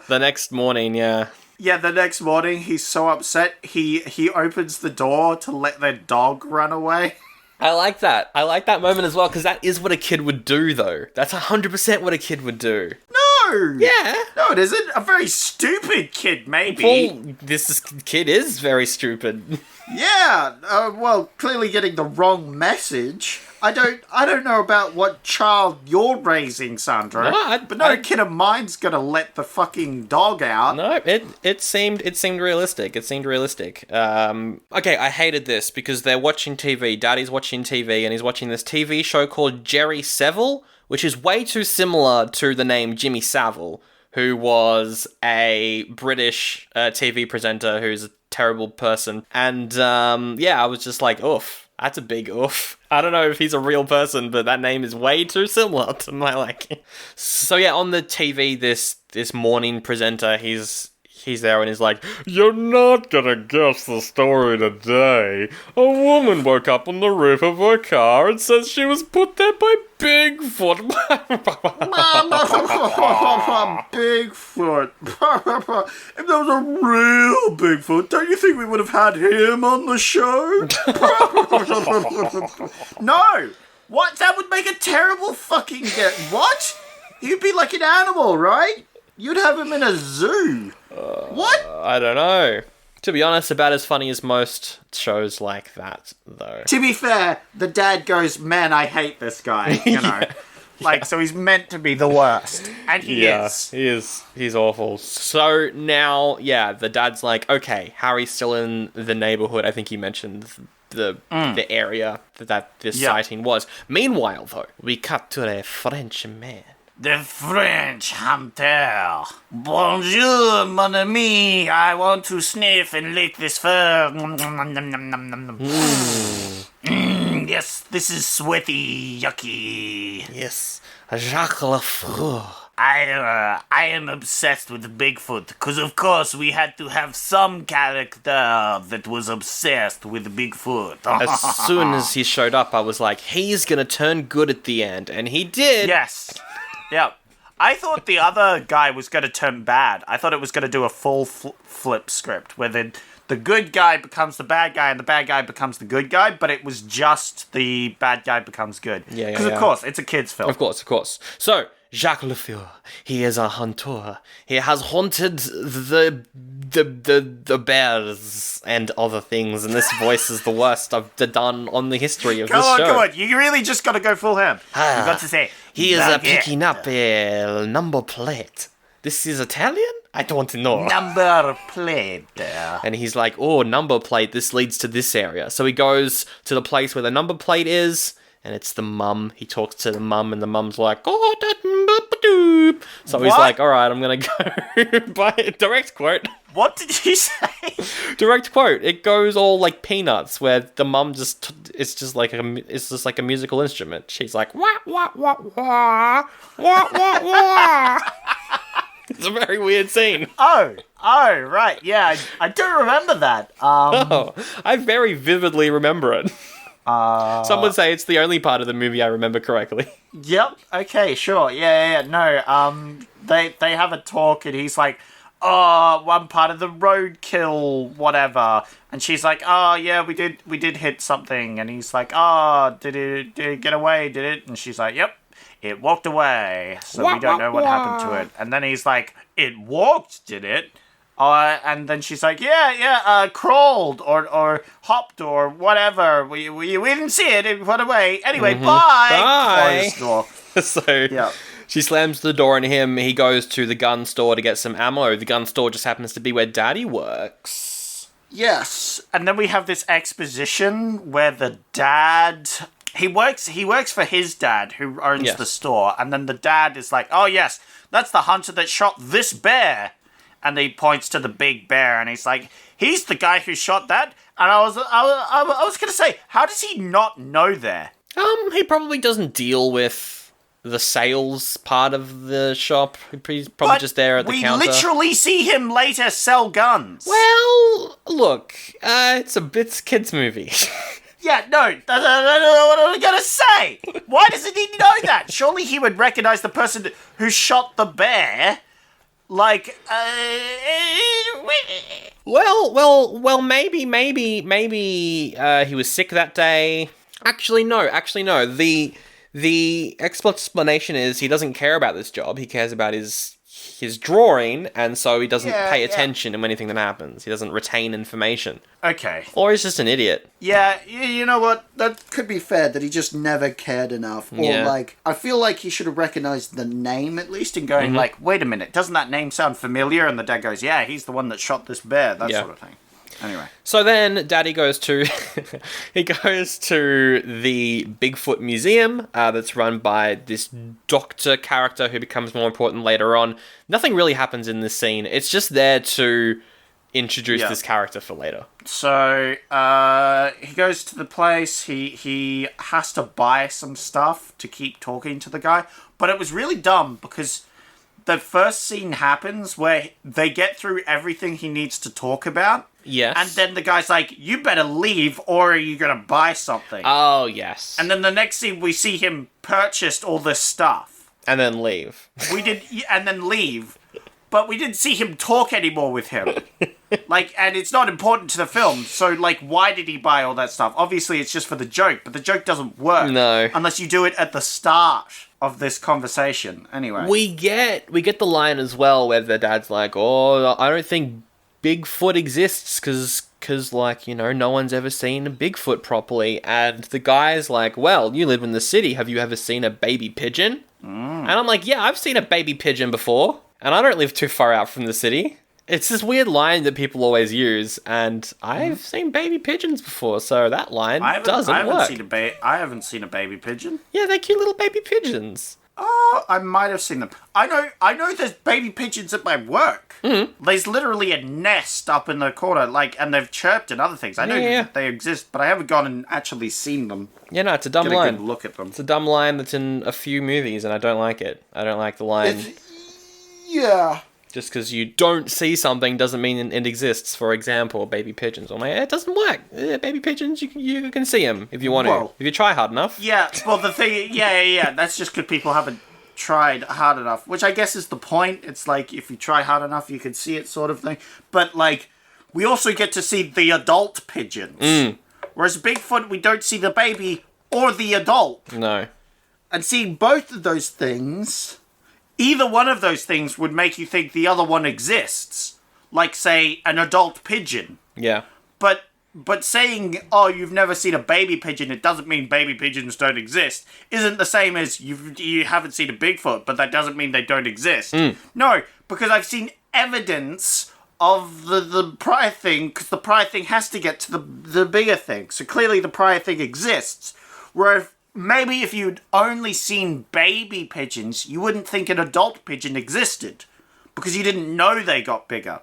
The next morning, yeah. Yeah, the next morning, he's so upset, he opens the door to let their dog run away. I like that. I like that moment as well, because that is what a kid would do, though. That's 100% what a kid would do. No! Yeah. No, it isn't. A very stupid kid, maybe. Well, this kid is very stupid. Yeah, well, clearly getting the wrong message. I don't know about what child you're raising, Sandra. But no kid of mine's gonna let the fucking dog out. No, it seemed realistic. It seemed realistic. Okay, I hated this because they're watching TV. Daddy's watching TV, and he's watching this TV show called Jerry Savile, which is way too similar to the name Jimmy Savile, who was a British TV presenter who's a terrible person. And I was just like, oof. That's a big oof. I don't know if he's a real person, but that name is way too similar to my liking. So yeah, on the TV, this morning presenter, he's there and he's like, "You're not gonna guess the story today. A woman woke up on the roof of her car and says she was put there by Bigfoot." Bigfoot. If there was a real Bigfoot, don't you think we would have had him on the show? No! What? That would make a terrible fucking what? You'd be like an animal, right? You'd have him in a zoo. What? I don't know. To be honest, about as funny as most shows like that, though. To be fair, the dad goes, "Man, I hate this guy," you know. So he's meant to be the worst. And he is. He is. He's awful. So now, the dad's like, okay, Harry's still in the neighborhood. I think he mentioned the area that this sighting was. Meanwhile, though, we cut to a French man. The French hunter. Bonjour, mon ami. I want to sniff and lick this fur. Yes, this is sweaty, yucky. Yes, Jacques Lafleur. I am obsessed with Bigfoot, because of course we had to have some character that was obsessed with Bigfoot. As soon as he showed up, I was like, he's gonna turn good at the end, and he did. Yes. Yeah. I thought the other guy was going to turn bad. I thought it was going to do a full flip script, where the good guy becomes the bad guy and the bad guy becomes the good guy, but it was just the bad guy becomes good. Yeah. Because, of course, it's a kid's film. Of course. So, Jacques Lafleur, he is a hunter. He has haunted the bears and other things, and this voice is the worst I've done on the history of this show. Come on, you really just got to go full ham. You've got to say, he is picking up a number plate. This is Italian? I don't know. Number plate. And he's like, oh, number plate, this leads to this area. So he goes to the place where the number plate is, and it's the mum. He talks to the mum, and the mum's like, oh, da-da-ba-ba-doop. So he's like, all right, I'm going to go by direct quote. What did you say? Direct quote. It goes all like Peanuts, where the mum it's just like a musical instrument. She's like, wah, wah, wah, wah, wah, wah, wah. It's a very weird scene. Oh, right. Yeah, I do remember that. I very vividly remember it. Some would say it's the only part of the movie I remember correctly. Yep. Okay. Sure. Yeah. No. They have a talk, and he's like, "Oh, one part of the roadkill, whatever," and she's like, "Oh, yeah, we did hit something," and he's like, "Oh, did it get away? Did it?" And she's like, "Yep, it walked away, so we don't know what happened to it." And then he's like, "It walked, did it?" And then she's like, crawled or hopped or whatever. We didn't see it. It went away. Anyway, bye. So she slams the door on him. He goes to the gun store to get some ammo. The gun store just happens to be where Daddy works. Yes. And then we have this exposition where the dad... He works for his dad, who owns the store. And then the dad is like, oh, yes, that's the hunter that shot this bear. And he points to the big bear, and he's like, he's the guy who shot that? And I was going to say, how does he not know there? He probably doesn't deal with the sales part of the shop. He's probably just there at the counter. We literally see him later sell guns. Well, look, it's a kids movie. Yeah, no, what am I gonna say? Why doesn't he know that? Surely he would recognize the person who shot the bear. Like, Well, maybe he was sick that day. Actually, no. The explanation is he doesn't care about this job. He cares about his drawing, and so he doesn't pay attention to anything that happens. He doesn't retain information. Okay. Or he's just an idiot. Yeah, you know what? That could be fair, that he just never cared enough. Or, like, I feel like he should have recognized the name, at least, and going, like, wait a minute, doesn't that name sound familiar? And the dad goes, yeah, he's the one that shot this bear, that sort of thing. Anyway. So then Daddy goes to he goes to the Bigfoot Museum that's run by this doctor character who becomes more important later on. Nothing really happens in this scene. It's just there to introduce this character for later. So he goes to the place. He has to buy some stuff to keep talking to the guy. But it was really dumb because the first scene happens where they get through everything he needs to talk about. Yes. And then the guy's like, you better leave or are you going to buy something? Oh, yes. And then the next scene, we see him purchased all this stuff. And then leave. And then leave. But we didn't see him talk anymore with him. Like, and it's not important to the film. So, like, why did he buy all that stuff? Obviously, it's just for the joke, but the joke doesn't work. No. Unless you do it at the start of this conversation. Anyway. We get the line as well where the dad's like, oh, I don't think Bigfoot exists because, like, you know, no one's ever seen a Bigfoot properly. And the guy's like, well, you live in the city. Have you ever seen a baby pigeon? And I'm like, yeah, I've seen a baby pigeon before. And I don't live too far out from the city. It's this weird line that people always use. And I've seen baby pigeons before. So that line doesn't work. I haven't seen a baby pigeon. Yeah, they're cute little baby pigeons. Oh, I might have seen them. I know there's baby pigeons at my work. Mm-hmm. There's literally a nest up in the corner, like, and they've chirped and other things. I know that they exist, but I haven't gone and actually seen them. Yeah, no, it's a dumb line. Get a good look at them. It's a dumb line that's in a few movies, and I don't like it. I don't like the line. Yeah. Just because you don't see something doesn't mean it exists. For example, baby pigeons. It doesn't work. Baby pigeons, you can see them if you want to. If you try hard enough. Yeah, well, the thing... Yeah. That's just because people haven't tried hard enough, which I guess is the point. It's like, if you try hard enough, you can see it, sort of thing. But, like, we also get to see the adult pigeons. Whereas Bigfoot, we don't see the baby or the adult. No. And seeing both of those things... Either one of those things would make you think the other one exists. Like, say, an adult pigeon. Yeah. But saying, oh, you've never seen a baby pigeon, it doesn't mean baby pigeons don't exist, isn't the same as you haven't seen a Bigfoot, but that doesn't mean they don't exist. No, because I've seen evidence of the prior thing, because the prior thing has to get to the bigger thing. So clearly the prior thing exists. Where maybe if you'd only seen baby pigeons, you wouldn't think an adult pigeon existed. Because you didn't know they got bigger.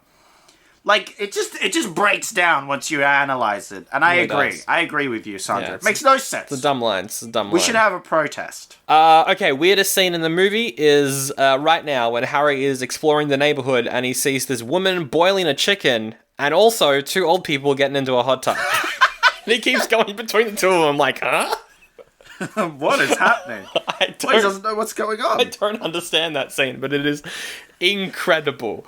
Like, it just breaks down once you analyze it. And I agree. Does. I agree with you, Sandra. It makes no sense. It's a dumb line. We should have a protest. Okay, weirdest scene in the movie is right now when Harry is exploring the neighborhood and he sees this woman boiling a chicken and also two old people getting into a hot tub. And he keeps going between the two of them like, huh? What is happening? He doesn't know what's going on. I don't understand that scene, but it is incredible.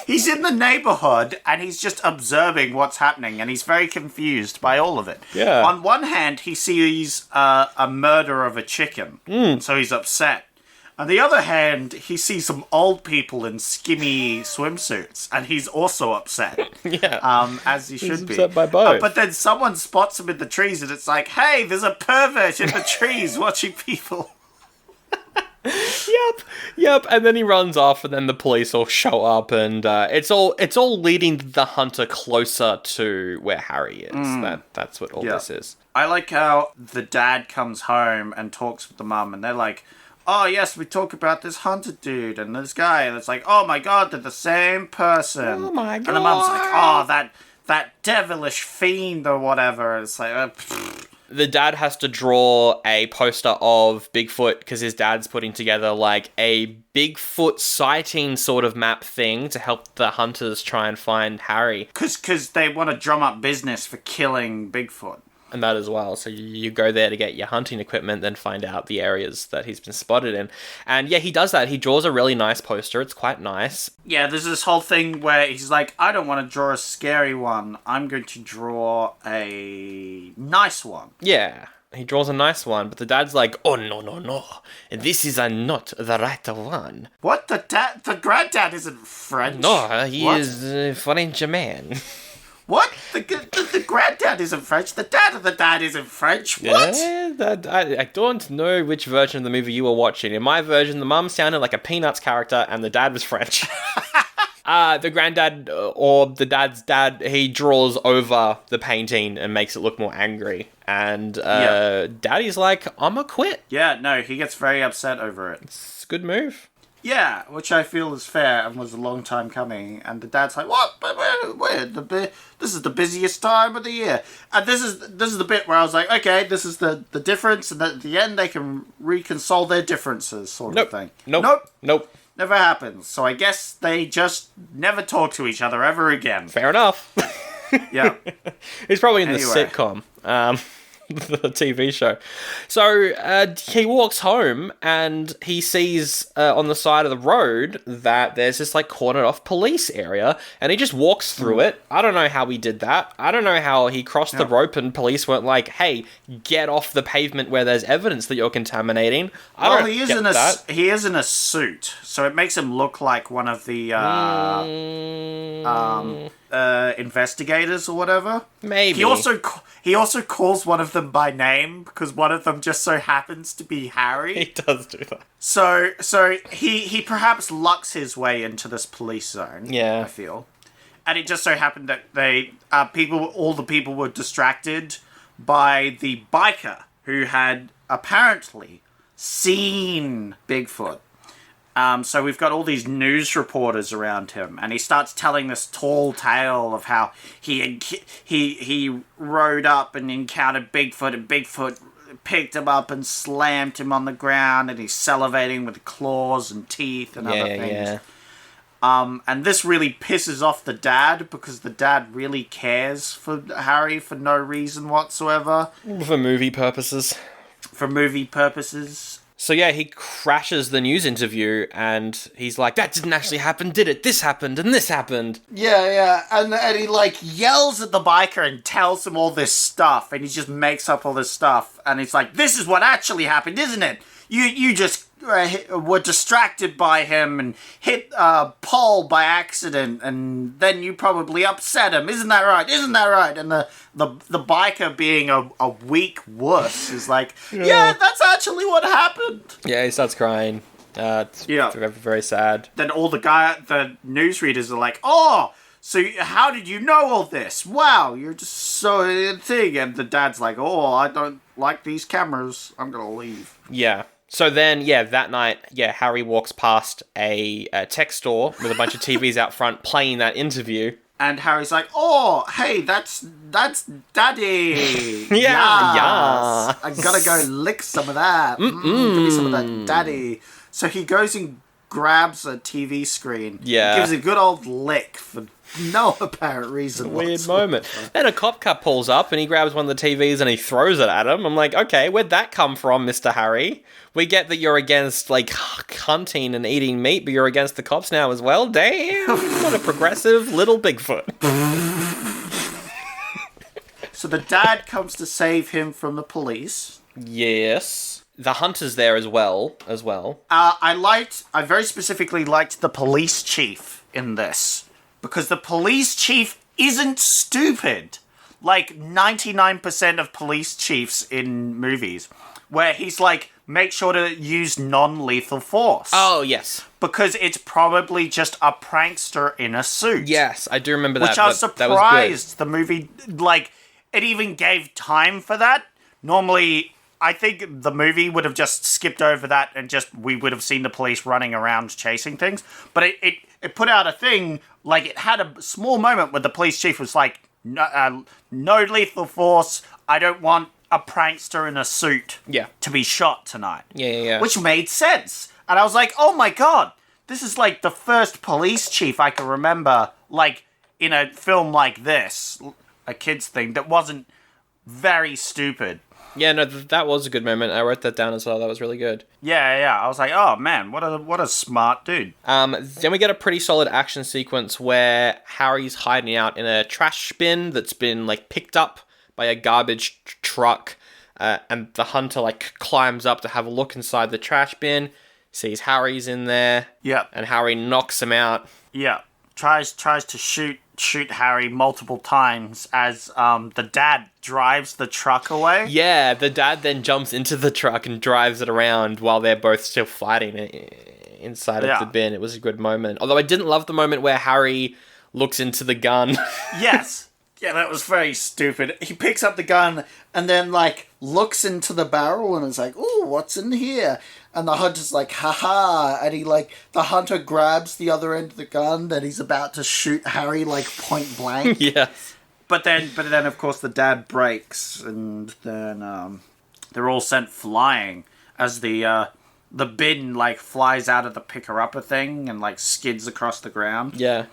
He's in the neighborhood and he's just observing what's happening and he's very confused by all of it. Yeah. On one hand, he sees a murder of a chicken, so he's upset. On the other hand, he sees some old people in skinny swimsuits, and he's also upset. Yeah. As he should be. Upset by both. But then someone spots him in the trees, and it's like, hey, there's a pervert in the trees watching people. Yep. And then he runs off, and then the police all show up, and it's all leading the hunter closer to where Harry is. That's what all this is. I like how the dad comes home and talks with the mum, and they're like, oh, yes, we talk about this hunter dude and this guy. And it's like, oh, my God, they're the same person. Oh, my God. And the mum's like, oh, that devilish fiend or whatever. And it's like, The dad has to draw a poster of Bigfoot because his dad's putting together like a Bigfoot sighting sort of map thing to help the hunters try and find Harry. Because they want to drum up business for killing Bigfoot. And that as well. So you go there to get your hunting equipment, then find out the areas that he's been spotted in. And yeah, he does that. He draws a really nice poster. It's quite nice. Yeah, there's this whole thing where he's like, I don't want to draw a scary one. I'm going to draw a nice one. Yeah. He draws a nice one, but the dad's like, oh, no. This is not the right one. What? The granddad isn't French? No, he is a French man. What? The granddad isn't French. The dad of the dad isn't French. What? Yeah, I don't know which version of the movie you were watching. In my version, the mum sounded like a Peanuts character and the dad was French. The granddad, or the dad's dad, he draws over the painting and makes it look more angry. And Daddy's like, I'ma quit. Yeah, no, he gets very upset over it. It's a good move. Yeah, which I feel is fair and was a long time coming. And the dad's like, "What? This is the busiest time of the year." And this is the bit where I was like, "Okay, this is the difference." And at the end, they can reconcile their differences, sort of thing. Nope. Never happens. So I guess they just never talk to each other ever again. Fair enough. Yeah, he's probably in the sitcom. The TV show. So he walks home and he sees on the side of the road that there's this like cornered off police area, and he just walks through it. I don't know how he did that. I don't know how he crossed the rope and police weren't like, hey, get off the pavement where there's evidence that you're contaminating. He is in a suit, so it makes him look like one of the investigators or whatever. Maybe. He also calls one of them by name because one of them just so happens to be Harry. He does do that. So he perhaps lucks his way into this police zone. Yeah, I feel, and it just so happened that all the people were distracted by the biker who had apparently seen Bigfoot. So we've got all these news reporters around him, and he starts telling this tall tale of how he rode up and encountered Bigfoot, and Bigfoot picked him up and slammed him on the ground, and he's salivating with claws and teeth and other things. Yeah. And this really pisses off the dad because the dad really cares for Harry for no reason whatsoever. For movie purposes. So yeah, he crashes the news interview and he's like, that didn't actually happen, did it? This happened and this happened. Yeah. And he like yells at the biker and tells him all this stuff, and he just makes up all this stuff, and he's like, this is what actually happened, isn't it? You just were distracted by him and hit Paul by accident, and then you probably upset him. Isn't that right? And the biker, being a weak wuss, is like, yeah, that's actually what happened. Yeah, he starts crying. It's very, very sad. Then all the newsreaders are like, oh, so how did you know all this? Wow, you're just so thing. And the dad's like, oh, I don't like these cameras. I'm gonna leave. Yeah. So then, that night, Harry walks past a tech store with a bunch of TVs out front playing that interview. And Harry's like, oh, hey, that's Daddy. Yeah. I gotta go lick some of that. Give me some of that Daddy. So he goes and grabs a TV screen. Yeah. Gives a good old lick for no apparent reason. Weird moment. Then a cop car pulls up and he grabs one of the TVs and he throws it at him. I'm like, okay, where'd that come from, Mr. Harry? We get that you're against, like, hunting and eating meat, but you're against the cops now as well? Damn, what a progressive little Bigfoot. So the dad comes to save him from the police. Yes. The hunter's there as well. I very specifically liked the police chief in this. Because the police chief isn't stupid. Like 99% of police chiefs in movies. Where he's like, make sure to use non-lethal force. Oh, yes. Because it's probably just a prankster in a suit. Yes, I do remember that. Which I was surprised the movie, like, it even gave time for that. Normally, I think the movie would have just skipped over that and we would have seen the police running around chasing things. But it put out a thing, like, it had a small moment where the police chief was like, no lethal force, I don't want a prankster in a suit to be shot tonight. Yeah. Which made sense. And I was like, oh my god, this is like the first police chief I can remember, like, in a film like this, a kid's thing, that wasn't very stupid. Yeah, no, that was a good moment. I wrote that down as well. That was really good. Yeah. I was like, oh man, what a smart dude. Then we get a pretty solid action sequence where Harry's hiding out in a trash bin that's been, like, picked up by a garbage truck. And the hunter, like, climbs up to have a look inside the trash bin, sees Harry's in there. Yeah. And Harry knocks him out. Yeah. Tries to shoot Harry multiple times as the dad drives the truck away. Yeah, the dad then jumps into the truck and drives it around while they're both still fighting inside of the bin. It was a good moment. Although I didn't love the moment where Harry looks into the gun. Yes. Yeah, that was very stupid. He picks up the gun and then, like, looks into the barrel and is like, ooh, what's in here? And the hunter's like, haha. And he, like, the hunter grabs the other end of the gun that he's about to shoot Harry, like, point blank. Yeah. But then, of course, the dad breaks and then they're all sent flying as the bin, like, flies out of the picker-upper thing and, like, skids across the ground. Yeah.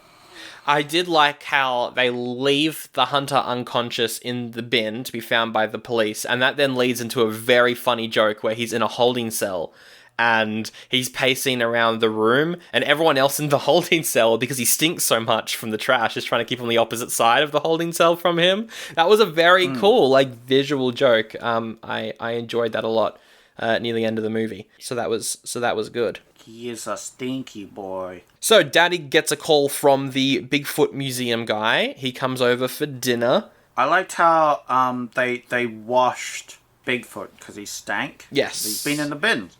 I did like how they leave the hunter unconscious in the bin to be found by the police, and that then leads into a very funny joke where he's in a holding cell and he's pacing around the room, and everyone else in the holding cell, because he stinks so much from the trash, is trying to keep on the opposite side of the holding cell from him. That was a very cool, like, visual joke. I enjoyed that a lot near the end of the movie. So that was good. He is a stinky boy. So Daddy gets a call from the Bigfoot museum guy. He comes over for dinner. I liked how they washed Bigfoot because he stank. Yes. He's been in the bin.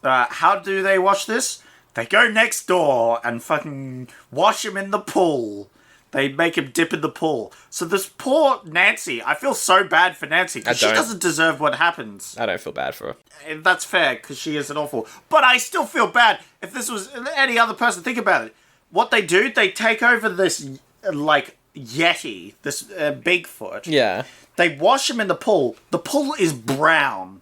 How do they wash this? They go next door and fucking wash him in the pool. They make him dip in the pool. So this poor Nancy, I feel so bad for Nancy because she doesn't deserve what happens. I don't feel bad for her. That's fair because she is an awful. But I still feel bad if this was any other person. Think about it. What they do, they take over this, like, Yeti, this Bigfoot. Yeah. They wash him in the pool. The pool is brown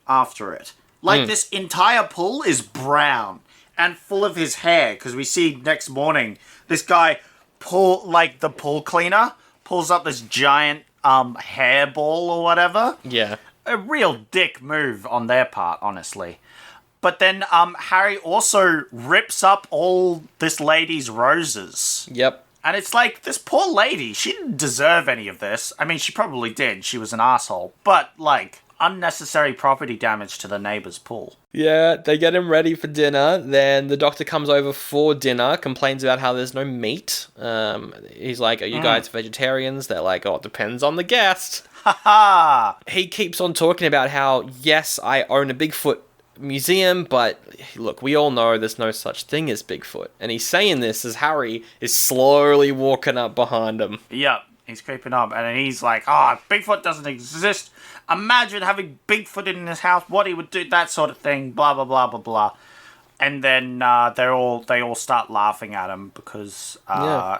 after it. Like, this entire pool is brown and full of his hair because we see next morning this guy the pool cleaner pulls up this giant hairball or whatever. Yeah. A real dick move on their part, honestly. But then Harry also rips up all this lady's roses. Yep. And it's like, this poor lady, she didn't deserve any of this. I mean, she probably did. She was an asshole. But, like, unnecessary property damage to the neighbor's pool. Yeah, they get him ready for dinner. Then the doctor comes over for dinner, complains about how there's no meat. He's like, are you guys vegetarians? They're like, oh, it depends on the guest. Ha! He keeps on talking about how, yes, I own a Bigfoot museum, but look, we all know there's no such thing as Bigfoot. And he's saying this as Harry is slowly walking up behind him. Yep, he's creeping up, and he's like, Bigfoot doesn't exist. Imagine having Bigfoot in his house, what he would do, that sort of thing, blah, blah, blah, blah, blah. And then they all start laughing at him because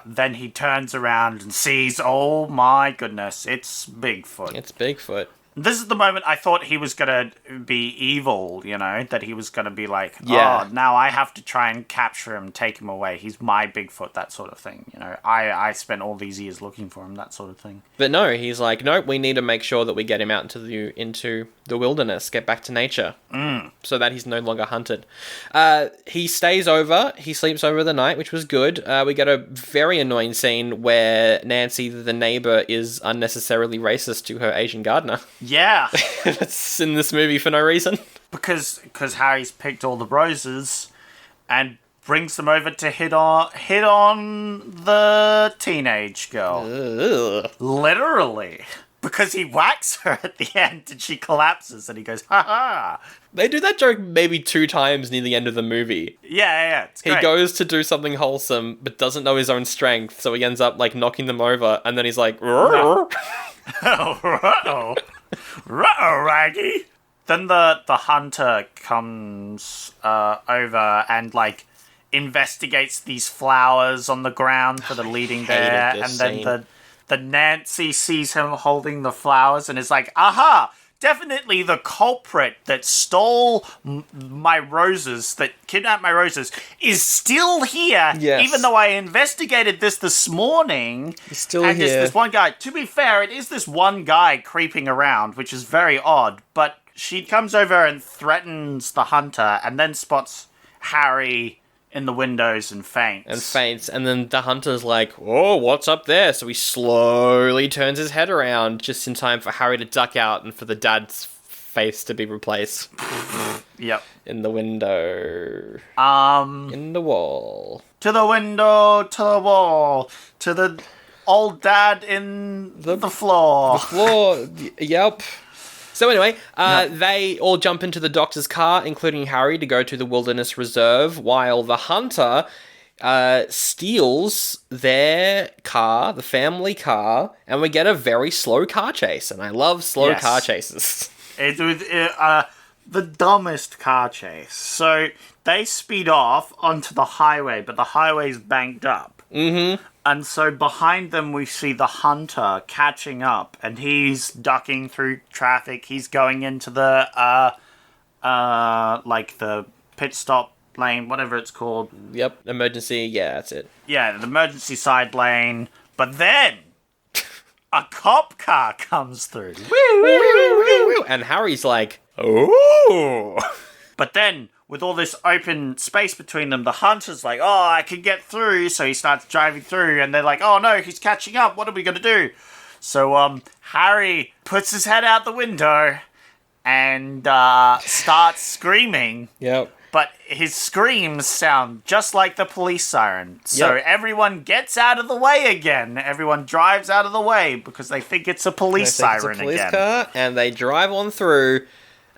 then he turns around and sees, oh my goodness, it's Bigfoot. It's Bigfoot. This is the moment I thought he was going to be evil, you know, that he was going to be like, now I have to try and capture him, take him away. He's my Bigfoot, that sort of thing, you know. I spent all these years looking for him, that sort of thing. But no, he's like, nope, we need to make sure that we get him out into the wilderness, get back to nature, so that he's no longer hunted. He stays over, he sleeps over the night, which was good. We get a very annoying scene where Nancy, the neighbor, is unnecessarily racist to her Asian gardener. Yeah. That's in this movie for no reason. Because Harry's picked all the roses and brings them over to hit on the teenage girl. Ugh. Literally. Because he whacks her at the end and she collapses and he goes, ha ha. They do that joke maybe 2 times near the end of the movie. Yeah, it's great. He goes to do something wholesome, but doesn't know his own strength, so he ends up, like, knocking them over, and then he's like, Uh-oh, Raggy. Then the hunter comes over and, like, investigates these flowers on the ground that are leading there, and then the Nancy sees him holding the flowers and is like, aha! Definitely the culprit that stole my roses, that kidnapped my roses, is still here. Yes. Even though I investigated this morning. He's still and here. And this one guy. To be fair, it is this one guy creeping around, which is very odd. But she comes over and threatens the hunter and then spots Harry in the windows and faints. And then the hunter's like, oh, what's up there? So he slowly turns his head around just in time for Harry to duck out and for the dad's face to be replaced. Yep. In the window. In the wall. To the window, to the wall, to the old dad in the floor. The floor, yep. So anyway, they all jump into the doctor's car, including Harry, to go to the Wilderness Reserve, while the hunter steals their car, the family car, and we get a very slow car chase. And I love slow car chases. It's the dumbest car chase. So they speed off onto the highway, but the highway's banked up. Mm-hmm. And so behind them, we see the hunter catching up, and he's ducking through traffic. He's going into the, like the pit stop lane, whatever it's called. Yep, emergency. Yeah, that's it. Yeah, the emergency side lane. But then a cop car comes through. And Harry's like, oh. But then, with all this open space between them, the hunter's like, oh, I can get through. So he starts driving through, and they're like, oh no, he's catching up. What are we going to do? So Harry puts his head out the window and starts screaming. Yep. But his screams sound just like the police siren. So everyone gets out of the way again. Everyone drives out of the way because they think it's a police siren it's a police again. Car, and they drive on through.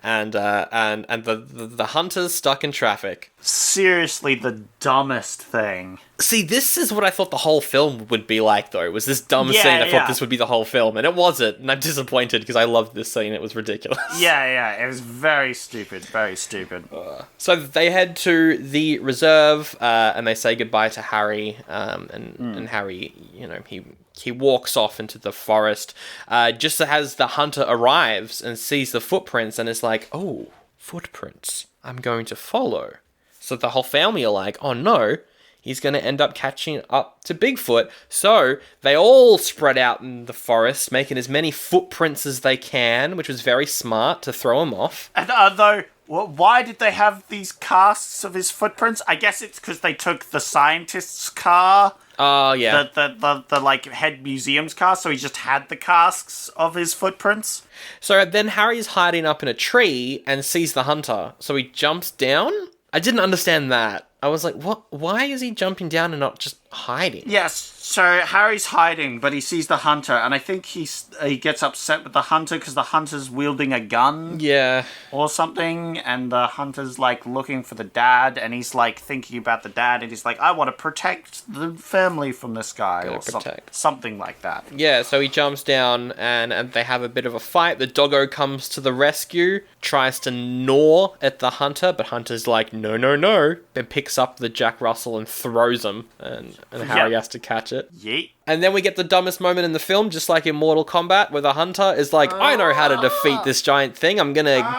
And the hunter's stuck in traffic. Seriously, the dumbest thing. See, this is what I thought the whole film would be like, though. Was this dumb scene? I thought this would be the whole film, and it wasn't. And I'm disappointed because I loved this scene. It was ridiculous. Yeah, it was very stupid, very stupid. So they head to the reserve, and they say goodbye to Harry. And Harry, he walks off into the forest, just as the hunter arrives and sees the footprints and is like, oh, footprints. I'm going to follow. So the whole family are like, oh no, he's going to end up catching up to Bigfoot. So they all spread out in the forest, making as many footprints as they can, which was very smart to throw him off. And though, why did they have these casts of his footprints? I guess it's because they took the scientist's car. Oh, yeah. The like head museum's car, so he just had the casts of his footprints. So then Harry's hiding up in a tree and sees the hunter. So he jumps down? I didn't understand that. I was like, what? Why is he jumping down and not just hiding? Yes, so Harry's hiding, but he sees the hunter, and I think he gets upset with the hunter because the hunter's wielding a gun. Yeah. Or something, and the hunter's, like, looking for the dad, and he's, like, thinking about the dad, and he's like, I want to protect the family from this guy, or something like that. Yeah, so he jumps down, and they have a bit of a fight. The doggo comes to the rescue, tries to gnaw at the hunter, but Hunter's like, no, and picks up the Jack Russell and throws him, and Harry has to catch it. Yeet. And then we get the dumbest moment in the film, just like in Mortal Kombat, where the hunter is like, I know how to defeat this giant thing. I'm gonna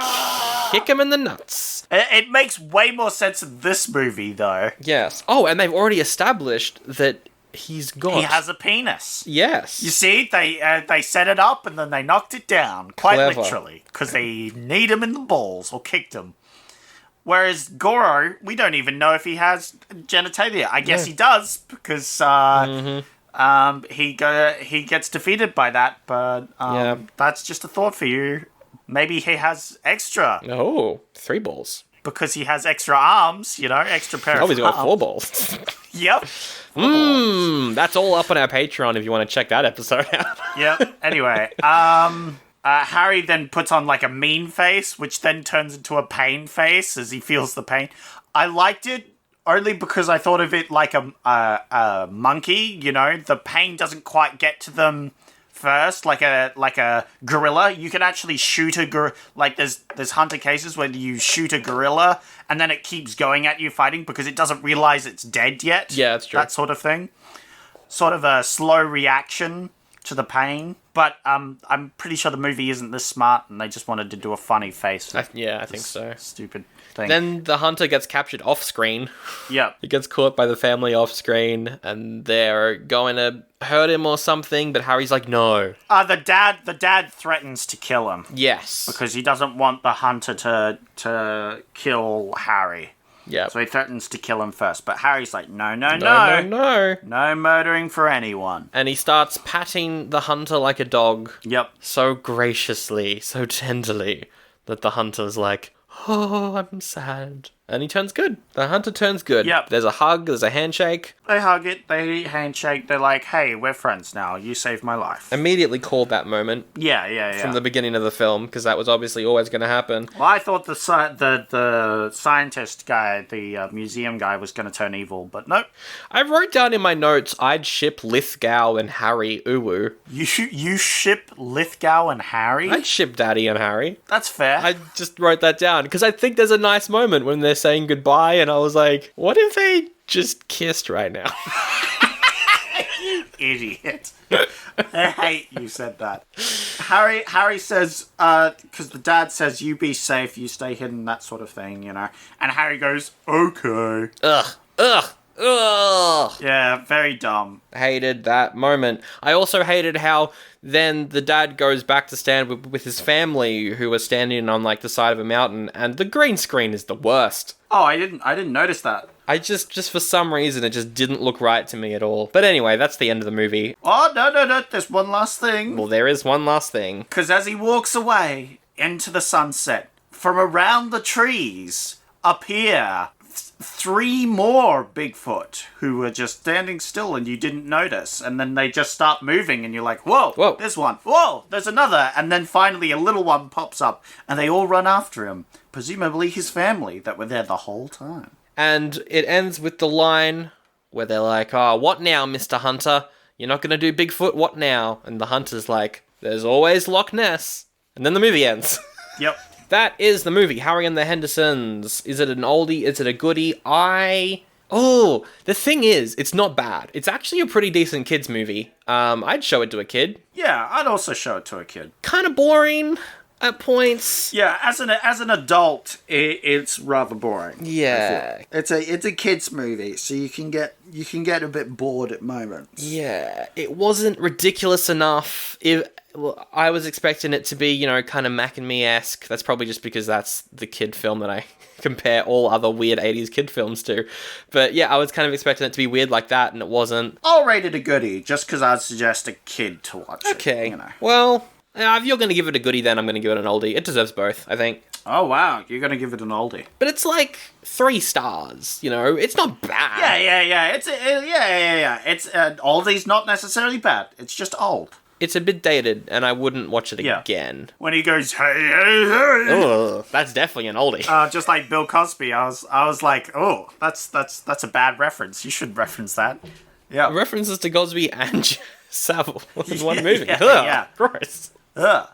kick him in the nuts. It makes way more sense in this movie, though. Yes. Oh, and they've already established that he has a penis. Yes. You see, they set it up and then they knocked it down, quite literally, because they kneed him in the balls or kicked him. Whereas Goro, we don't even know if he has genitalia. I guess he does, because he gets defeated by that, but that's just a thought for you. Maybe he has extra. Oh, 3 balls. Because he has extra arms, extra pair of arms. Oh, he's got 4 balls. Yep. That's all up on our Patreon if you want to check that episode out. Yep. Anyway, Harry then puts on like a mean face, which then turns into a pain face as he feels the pain. I liked it only because I thought of it like a monkey. The pain doesn't quite get to them first, like a gorilla. You can actually shoot a gorilla. Like there's hunter cases where you shoot a gorilla and then it keeps going at you fighting because it doesn't realize it's dead yet. Yeah, that's true. That sort of thing. Sort of a slow reaction to the pain. But I'm pretty sure the movie isn't this smart, and they just wanted to do a funny face. I think so. Stupid thing. Then the hunter gets captured off screen. Yep. He gets caught by the family off screen, and they're going to hurt him or something. But Harry's like, no. The dad threatens to kill him. Yes. Because he doesn't want the hunter to kill Harry. Yeah. So he threatens to kill him first. But Harry's like, no. No. No murdering for anyone. And he starts patting the hunter like a dog. Yep. So graciously, so tenderly, that the hunter's like, oh, I'm sad. And he turns good. The hunter turns good. Yep. There's a hug, there's a handshake. They hug it, they handshake, they're like, hey, we're friends now, you saved my life. Immediately called that moment. Yeah. From the beginning of the film, because that was obviously always going to happen. Well, I thought the scientist guy, the museum guy, was going to turn evil, but nope. I wrote down in my notes, I'd ship Lithgow and Harry Uwu. You ship Lithgow and Harry? I'd ship Daddy and Harry. That's fair. I just wrote that down, because I think there's a nice moment when they're saying goodbye, and I was like, what if they just kissed right now? You idiot. I hate you said that. Harry says, because the dad says, you be safe, you stay hidden, that sort of thing, you know. And Harry goes, okay. Ugh. Yeah, very dumb. Hated that moment. I also hated how then the dad goes back to stand with his family, who are standing on like the side of a mountain, and the green screen is the worst. Oh, I didn't notice that. I just for some reason, it just didn't look right to me at all. But anyway, that's the end of the movie. Oh, no, there's one last thing. Well, there is one last thing. Because as he walks away into the sunset, from around the trees appear three more Bigfoot who were just standing still and you didn't notice. And then they just start moving and you're like, whoa, there's one. Whoa, there's another. And then finally a little one pops up and they all run after him. Presumably his family that were there the whole time. And it ends with the line where they're like, oh, what now, Mr. Hunter? You're not going to do Bigfoot? What now? And the hunter's like, there's always Loch Ness. And then the movie ends. Yep. That is the movie, Harry and the Hendersons. Is it an oldie? Is it a goodie? The thing is, it's not bad. It's actually a pretty decent kids movie. I'd show it to a kid. Yeah, I'd also show it to a kid. Kind of boring at points. Yeah, as an adult, it's rather boring. Yeah, it's a kids movie, so you can get a bit bored at moments. Yeah, it wasn't ridiculous enough. I was expecting it to be, kind of Mac and Me-esque. That's probably just because that's the kid film that I compare all other weird 80s kid films to. But yeah, I was kind of expecting it to be weird like that, and it wasn't. I'll rate it a goodie, just because I'd suggest a kid to watch it. Okay. Well, if you're going to give it a goodie, then I'm going to give it an oldie. It deserves both, I think. Oh, wow. You're going to give it an oldie. But it's like 3 stars, It's not bad. Yeah. It's oldie's not necessarily bad. It's just old. It's a bit dated, and I wouldn't watch it again. When he goes, hey. Ugh, that's definitely an oldie. Just like Bill Cosby, I was like, oh, that's a bad reference. You should reference that. Yeah. References to Cosby and Savile in one movie. Yeah. Gross. Ugh.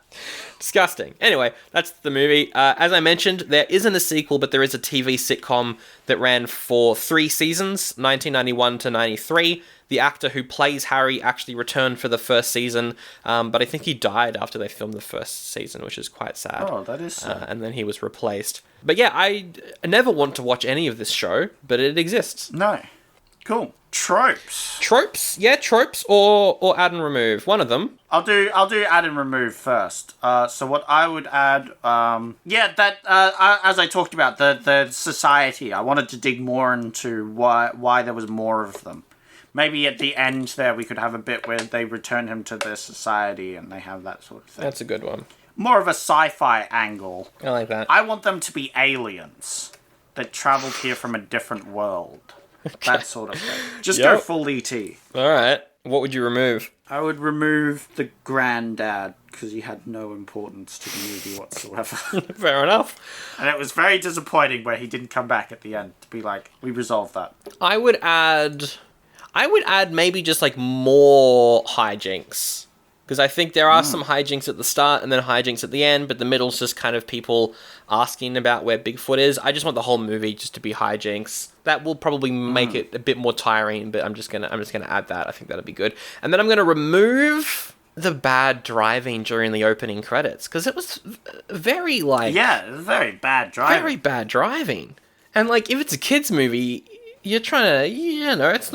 Disgusting. Anyway, that's the movie. As I mentioned, there isn't a sequel, but there is a TV sitcom that ran for 3 seasons, 1991 to 93. The actor who plays Harry actually returned for the first season, but I think he died after they filmed the first season, which is quite sad. Oh, that is sad. And then he was replaced. But yeah, I never want to watch any of this show, but it exists. No. Cool. Tropes. Tropes? Yeah, tropes or add and remove. One of them. I'll do add and remove first. So what I would add, as I talked about, the society. I wanted to dig more into why there was more of them. Maybe at the end there we could have a bit where they return him to their society and they have that sort of thing. That's a good one. More of a sci-fi angle. I like that. I want them to be aliens that traveled here from a different world. Okay. That sort of thing. Just go full ET. Alright. What would you remove? I would remove the granddad because he had no importance to the movie whatsoever. Fair enough. And it was very disappointing where he didn't come back at the end to be like, we resolved that. I would add maybe just like more hijinks. Because I think there are some hijinks at the start and then hijinks at the end, but the middle's just kind of people asking about where Bigfoot is. I just want the whole movie just to be hijinks. That will probably make it a bit more tiring, but I'm just gonna add that. I think that'll be good. And then I'm gonna remove the bad driving during the opening credits, because it was very, like... Yeah, it was very bad driving. Very bad driving. And, like, if it's a kid's movie... You're trying to, it's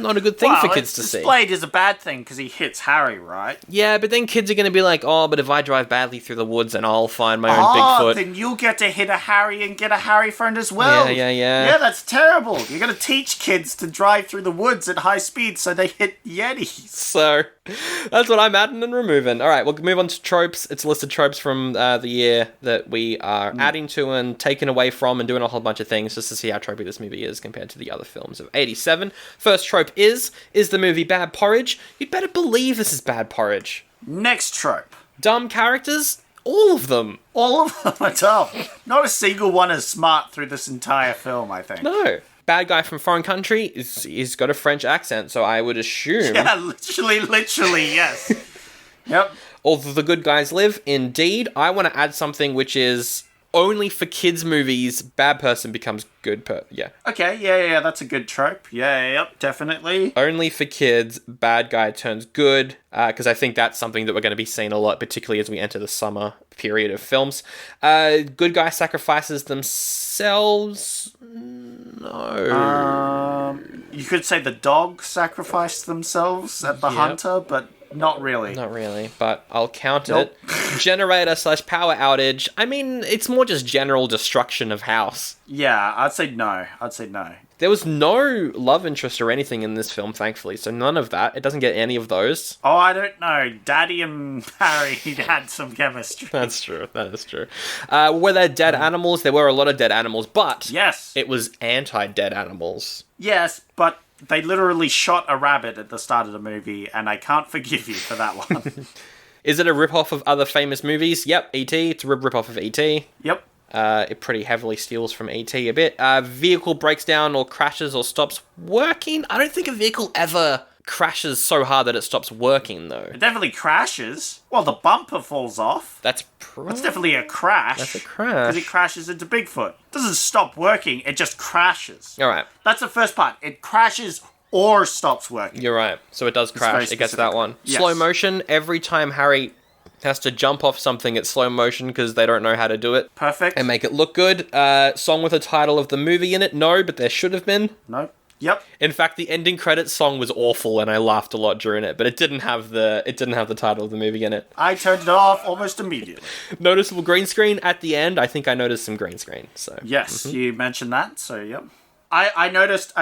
not a good thing for kids to see. It's displayed as a bad thing because he hits Harry, right? Yeah, but then kids are going to be like, oh, but if I drive badly through the woods and I'll find my own Bigfoot. Then you'll get to hit a Harry and get a Harry friend as well. Yeah. Yeah, that's terrible. You're going to teach kids to drive through the woods at high speed so they hit Yetis. So, that's what I'm adding and removing. All right, we'll move on to tropes. It's a list of tropes from the year that we are adding to and taking away from and doing a whole bunch of things just to see how tropey this movie is compared to the other films of 87. First trope is the movie bad porridge? You'd better believe this is bad porridge. Next trope. Dumb characters? All of them. All of them are dumb. Not a single one is smart through this entire film, I think. No. Bad guy from foreign country, he's got a French accent, so I would assume... Yeah, literally, yes. Yep. All the good guys live. Indeed, I want to add something which is... Only for kids' movies, bad person becomes good yeah. Okay, yeah, that's a good trope. Yep, definitely. Only for kids, bad guy turns good, because I think that's something that we're going to be seeing a lot, particularly as we enter the summer period of films. Good guy sacrifices themselves? No. You could say the dog sacrificed themselves at the hunter, but... Not really. Not really, but I'll count it. Generator/power outage. I mean, it's more just general destruction of house. Yeah, I'd say no. There was no love interest or anything in this film, thankfully, so none of that. It doesn't get any of those. Oh, I don't know. Daddy and Harry had some chemistry. That is true. Were there dead animals? There were a lot of dead animals, but... Yes. It was anti-dead animals. Yes, but... They literally shot a rabbit at the start of the movie, and I can't forgive you for that one. Is it a rip-off of other famous movies? Yep, E.T. It's a rip-off of E.T. Yep. It pretty heavily steals from E.T. a bit. Vehicle breaks down or crashes or stops working. I don't think a vehicle ever crashes so hard that it stops working, though. It definitely crashes. Well, the bumper falls off. That's definitely a crash. That's a crash. Because it crashes into Bigfoot. It doesn't stop working, it just crashes. All right. That's the first part. It crashes or stops working. You're right. So it does crash. It gets that one. Yes. Slow motion. Every time Harry has to jump off something, it's slow motion because they don't know how to do it. Perfect. And make it look good. Song with a title of the movie in it? No, but there should have been. No. Yep. In fact, the ending credits song was awful, and I laughed a lot during it. But it didn't have the title of the movie in it. I turned it off almost immediately. Noticeable green screen at the end. I think I noticed some green screen. So yes, you mentioned that. So yep. I noticed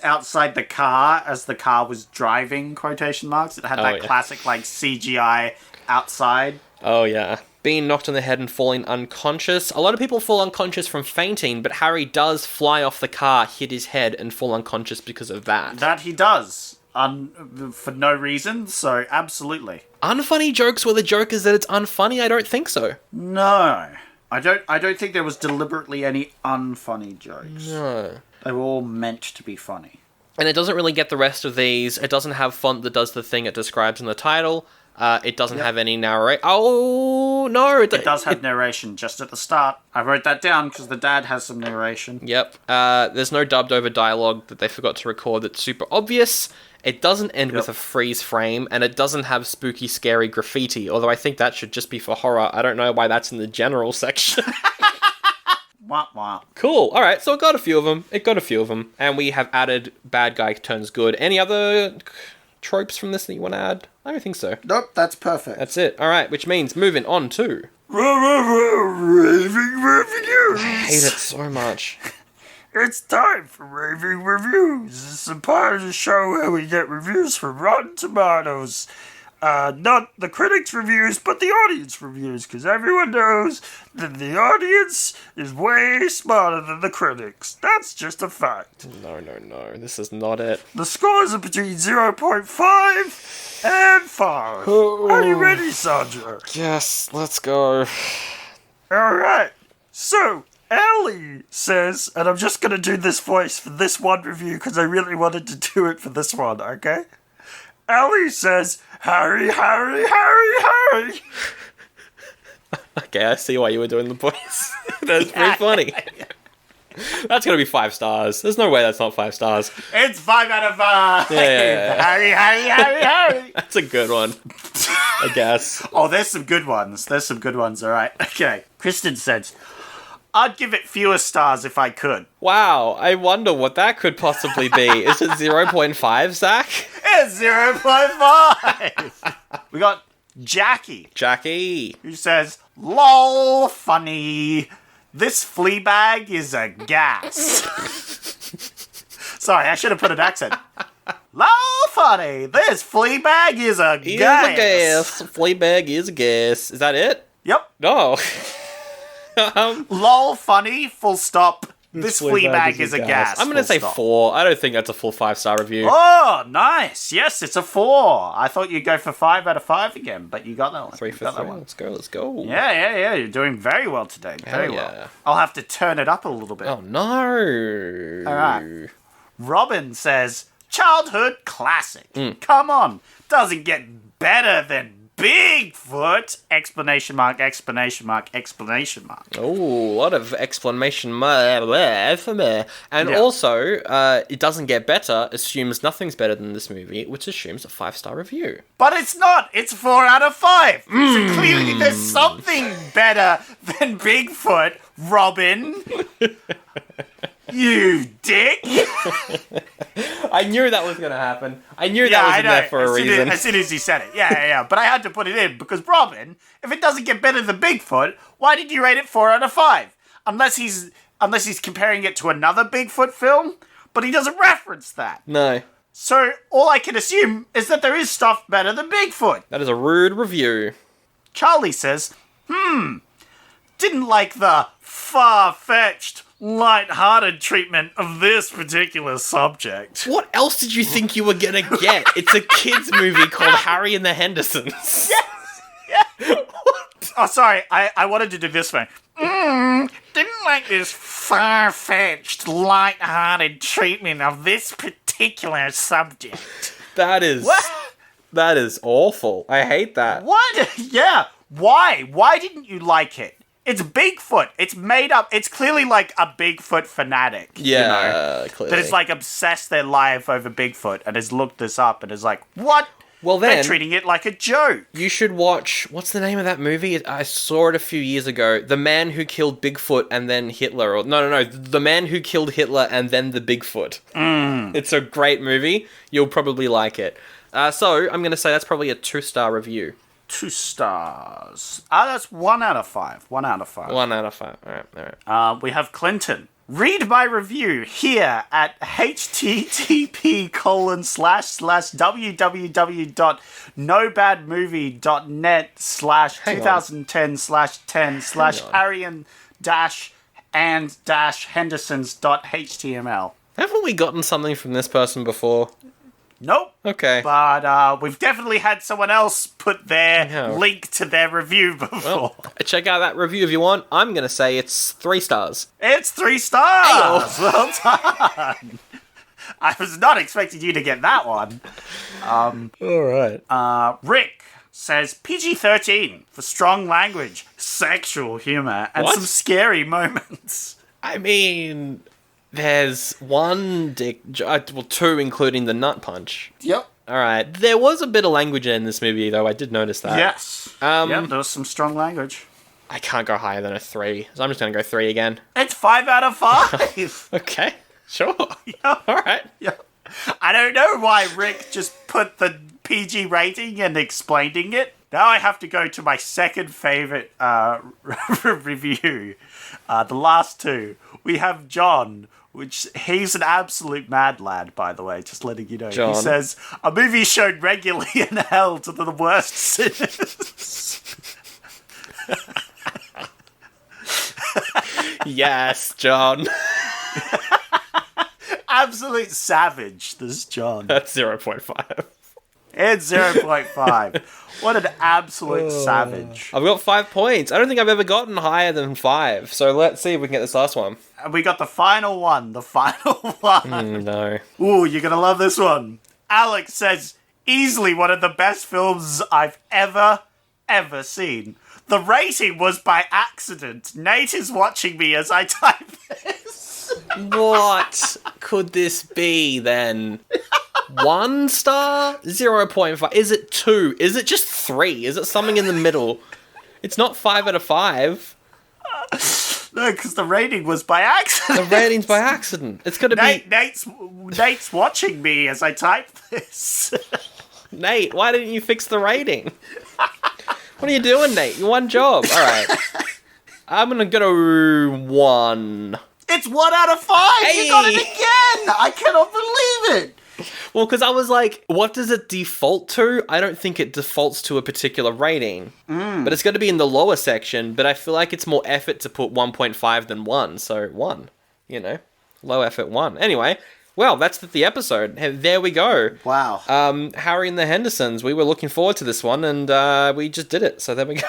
outside the car as the car was driving, quotation marks. It had classic like CGI outside. Oh yeah. Being knocked on the head and falling unconscious. A lot of people fall unconscious from fainting, but Harry does fly off the car, hit his head, and fall unconscious because of that. That he does. For no reason, so absolutely. Unfunny jokes where the joke is that it's unfunny? I don't think so. No. I don't think there was deliberately any unfunny jokes. No. They were all meant to be funny. And it doesn't really get the rest of these. It doesn't have font that does the thing it describes in the title. It doesn't have any narration. Oh, no. It does have narration just at the start. I wrote that down because the dad has some narration. Yep. There's no dubbed over dialogue that they forgot to record that's super obvious. It doesn't end with a freeze frame, and it doesn't have spooky, scary graffiti, although I think that should just be for horror. I don't know why that's in the general section. Wah, wah. Cool. All right, so it got a few of them. And we have added bad guy turns good. Any other tropes from this that you want to add? I don't think so. Nope, that's perfect. That's it. All right, which means moving on to... Raving Reviews. I hate it so much. It's time for Raving Reviews. This is a part of the show where we get reviews from Rotten Tomatoes. Not the critics' reviews, but the audience reviews, because everyone knows that the audience is way smarter than the critics. That's just a fact. No. This is not it. The scores are between 0.5 and 5. Are you ready, Sandra? Yes, let's go. Alright. So, Ellie says, and I'm just going to do this voice for this one review because I really wanted to do it for this one, okay? Ellie says, Harry. Okay, I see why you were doing the voice. That's pretty funny. That's gonna be 5 stars. There's no way that's not 5 stars. It's 5 out of 5. Yeah. Harry. That's a good one, I guess. Oh, there's some good ones. All right. Okay. Kristen says, I'd give it fewer stars if I could. Wow, I wonder what that could possibly be. Is it 0.5, Zach? It's 0.5. We got Jackie, who says, lol, funny. This flea bag is a gas. Sorry, I should have put an accent. Lol, funny. This flea bag is a gas. Flea bag is a gas. Is that it? Yep. No. Lol, funny, full stop. This flea bag is a gas. I'm going to say 4. I don't think that's a full 5-star review. Oh, nice. Yes, it's a 4. I thought you'd go for 5 out of 5 again, but you got that one. 3 for 3. Let's go. Yeah. You're doing very well today. Very well. I'll have to turn it up a little bit. Oh, no. All right. Robin says, childhood classic. Come on. Doesn't get better than Bigfoot! Exclamation mark. Oh, a lot of exclamation mark. And also, it doesn't get better, assumes nothing's better than this movie, which assumes a 5-star review. But it's not! It's 4 out of 5! So clearly there's something better than Bigfoot, Robin! You dick! I knew that was going to happen. I knew that was in there for a reason. As soon as he said it. Yeah. But I had to put it in because Robin, if it doesn't get better than Bigfoot, why did you rate it 4 out of 5? Unless he's comparing it to another Bigfoot film, but he doesn't reference that. No. So all I can assume is that there is stuff better than Bigfoot. That is a rude review. Charlie says, didn't like the far-fetched, light-hearted treatment of this particular subject. What else did you think you were gonna get? It's a kids' movie called Harry and the Hendersons. Yes! Yeah. Oh, sorry. I wanted to do this one. Didn't like this far-fetched, light-hearted treatment of this particular subject. That is awful. I hate that. What? Yeah. Why? Why didn't you like it? It's Bigfoot. It's made up. It's clearly like a Bigfoot fanatic. Yeah, clearly. That is like obsessed their life over Bigfoot and has looked this up and is like, what? Well, then, they're treating it like a joke. You should watch, what's the name of that movie? I saw it a few years ago. The Man Who Killed Bigfoot and Then Hitler. No. The Man Who Killed Hitler and Then the Bigfoot. It's a great movie. You'll probably like it. So, I'm going to say that's probably a 2-star review. 2 stars. That's 1 out of 5. 1 out of 5. 1 out of 5. All right. We have Clinton. Read my review here at http://www.nobadmovie.net/Arian-and-Hendersons.html. Haven't we gotten something from this person before? Nope. Okay. But we've definitely had someone else put their link to their review before. Well, check out that review if you want. I'm going to say it's 3 stars. It's 3 stars! Well done! I was not expecting you to get that one. All right. Rick says PG-13 for strong language, sexual humor, and some scary moments. I mean, there's 1 dick, 2 including the nut punch. Yep. All right. There was a bit of language in this movie, though. I did notice that. Yes. There was some strong language. I can't go higher than a 3, so I'm just going to go 3 again. It's 5 out of 5. Okay. Sure. Yeah. All right. Yeah. I don't know why Rick just put the PG rating and explaining it. Now I have to go to my second favorite review. The last 2. We have John, which he's an absolute mad lad, by the way, just letting you know. John. He says, a movie shown regularly in hell to the worst sinners. Yes, John. Absolute savage, this John. That's 0.5. It's 0.5. What an absolute savage. I've got 5 points. I don't think I've ever gotten higher than 5. So let's see if we can get this last one. And we got the final one. The final one. No. Ooh, you're going to love this one. Alex says, easily one of the best films I've ever seen. The rating was by accident. Nate is watching me as I type this. What could this be then? 1 star? 0.5? Is it 2? Is it just 3? Is it something in the middle? It's not 5 out of 5. No, because the rating was by accident. The rating's by accident. It's going to be... Nate's watching me as I type this. Nate, why didn't you fix the rating? What are you doing, Nate? You one job. All right. I'm going to go 1. It's 1 out of 5. Hey! You got it again. I cannot believe it. Well, because I was like, what does it default to? I don't think it defaults to a particular rating. But it's going to be in the lower section, but I feel like it's more effort to put 1.5 than 1. So 1, low effort 1. Anyway, well, that's the episode. There we go. Wow. Harry and the Hendersons. We were looking forward to this one, and we just did it. So there we go.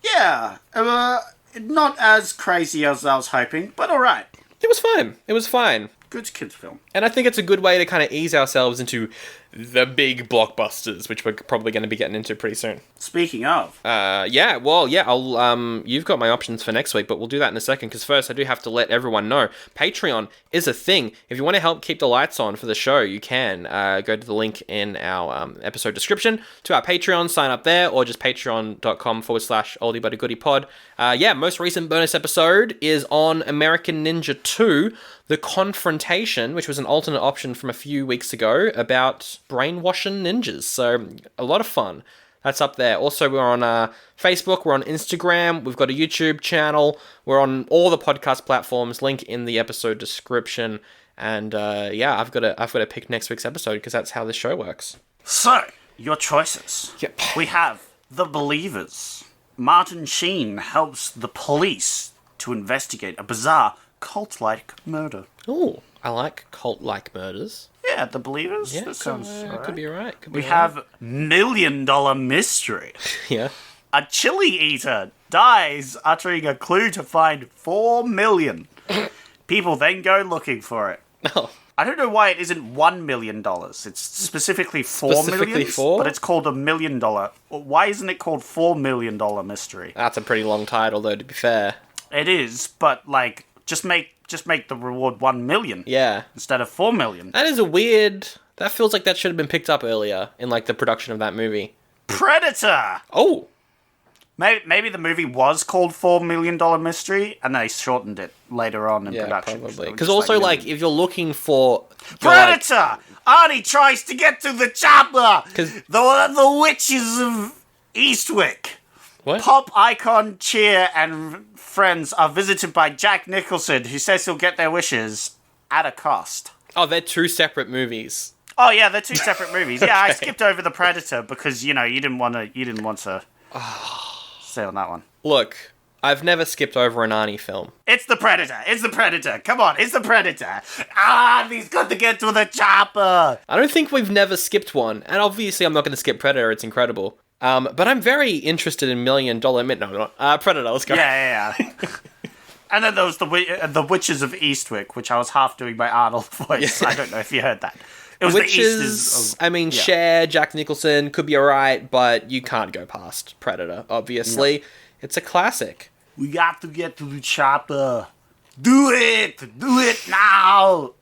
Yeah. Not as crazy as I was hoping, but all right. It was fine. Good kids film. And I think it's a good way to kind of ease ourselves into the big blockbusters, which we're probably going to be getting into pretty soon. Speaking of. I'll, you've got my options for next week, but we'll do that in a second, because first I do have to let everyone know, Patreon is a thing. If you want to help keep the lights on for the show, you can go to the link in our episode description to our Patreon, sign up there, or just patreon.com/Oldie But a Goodie Pod. Most recent bonus episode is on American Ninja 2, The Confrontation, which was an alternate option from a few weeks ago about brainwashing ninjas. So a lot of fun. That's up there. Also, we're on Facebook, we're on Instagram, we've got a YouTube channel, we're on all the podcast platforms, link in the episode description. And I've got to pick next week's episode because that's how this show works. So, your choices. Yep. We have The Believers. Martin Sheen helps the police to investigate a bizarre cult-like murder. Ooh, I like cult-like murders. Yeah, The Believers. Yeah, that sounds alright. could be right. We have $1 Million Mystery. Yeah. A chili eater dies uttering a clue to find 4 million. People then go looking for it. Oh. I don't know why it isn't $1 million. It's specifically 4 million, but it's called $1 million. Why isn't it called $4 million Mystery? That's a pretty long title, though, to be fair. It is, but like, just make the reward 1 million. Yeah. Instead of 4 million. That is a weird... That feels like that should have been picked up earlier in, like, the production of that movie. Predator! Oh! Maybe the movie was called $4 Million Mystery, and they shortened it later on in production. Probably. Because also, like, if you're looking for... Predator! Arnie tries to get to the chopper! The witches of Eastwick. What? Pop icon Cheer and friends are visited by Jack Nicholson, who says he'll get their wishes at a cost. Oh, they're 2 separate movies. Oh yeah, they're 2 separate movies. Yeah, I Okay. skipped over the Predator because you didn't want to say on that one. Look, I've never skipped over an Arnie film. It's the Predator. It's the Predator. Come on, it's the Predator. He's got to get to the chopper. I don't think we've never skipped one, and obviously I'm not going to skip Predator. It's incredible. But I'm very interested in $1 Million. No, not Predator. Let's go. Yeah. And then there was the Witches of Eastwick, which I was half doing my Arnold voice. Yeah. I don't know if you heard that. It was Witches, Cher, Jack Nicholson, could be alright, but you can't go past Predator, obviously. No. It's a classic. We got to get to the chopper. Do it! Do it now!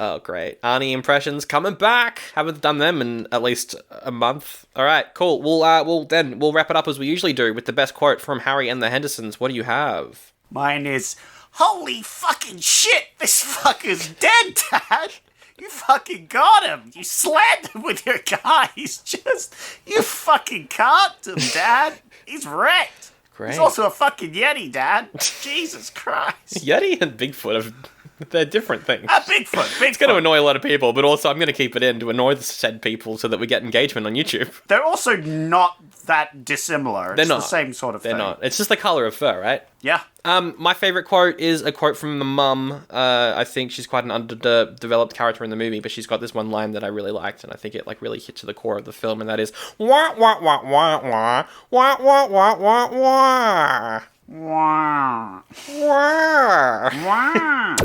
Oh, great. Arnie impressions coming back. Haven't done them in at least a month. All right, cool. We'll wrap it up as we usually do with the best quote from Harry and the Hendersons. What do you have? Mine is, "Holy fucking shit, this fucker's dead, Dad! You fucking got him! You slammed him with your car! You fucking carved him, Dad! He's wrecked! Great. He's also a fucking Yeti, Dad! Jesus Christ!" Yeti and Bigfoot they're different things. Bigfoot. It's going to annoy a lot of people, but also I'm going to keep it in to annoy the said people so that we get engagement on YouTube. They're also not that dissimilar. It's the same sort of thing. They're not. It's just the colour of fur, right? Yeah. My favourite quote is a quote from the mum. I think she's quite an underdeveloped character in the movie, but she's got this one line that I really liked, and I think it really hit to the core of the film, and that is, "Wah, wah, wah, wah, wah, wah, wah, wah, wah, wah. Wow. Wah." Wow.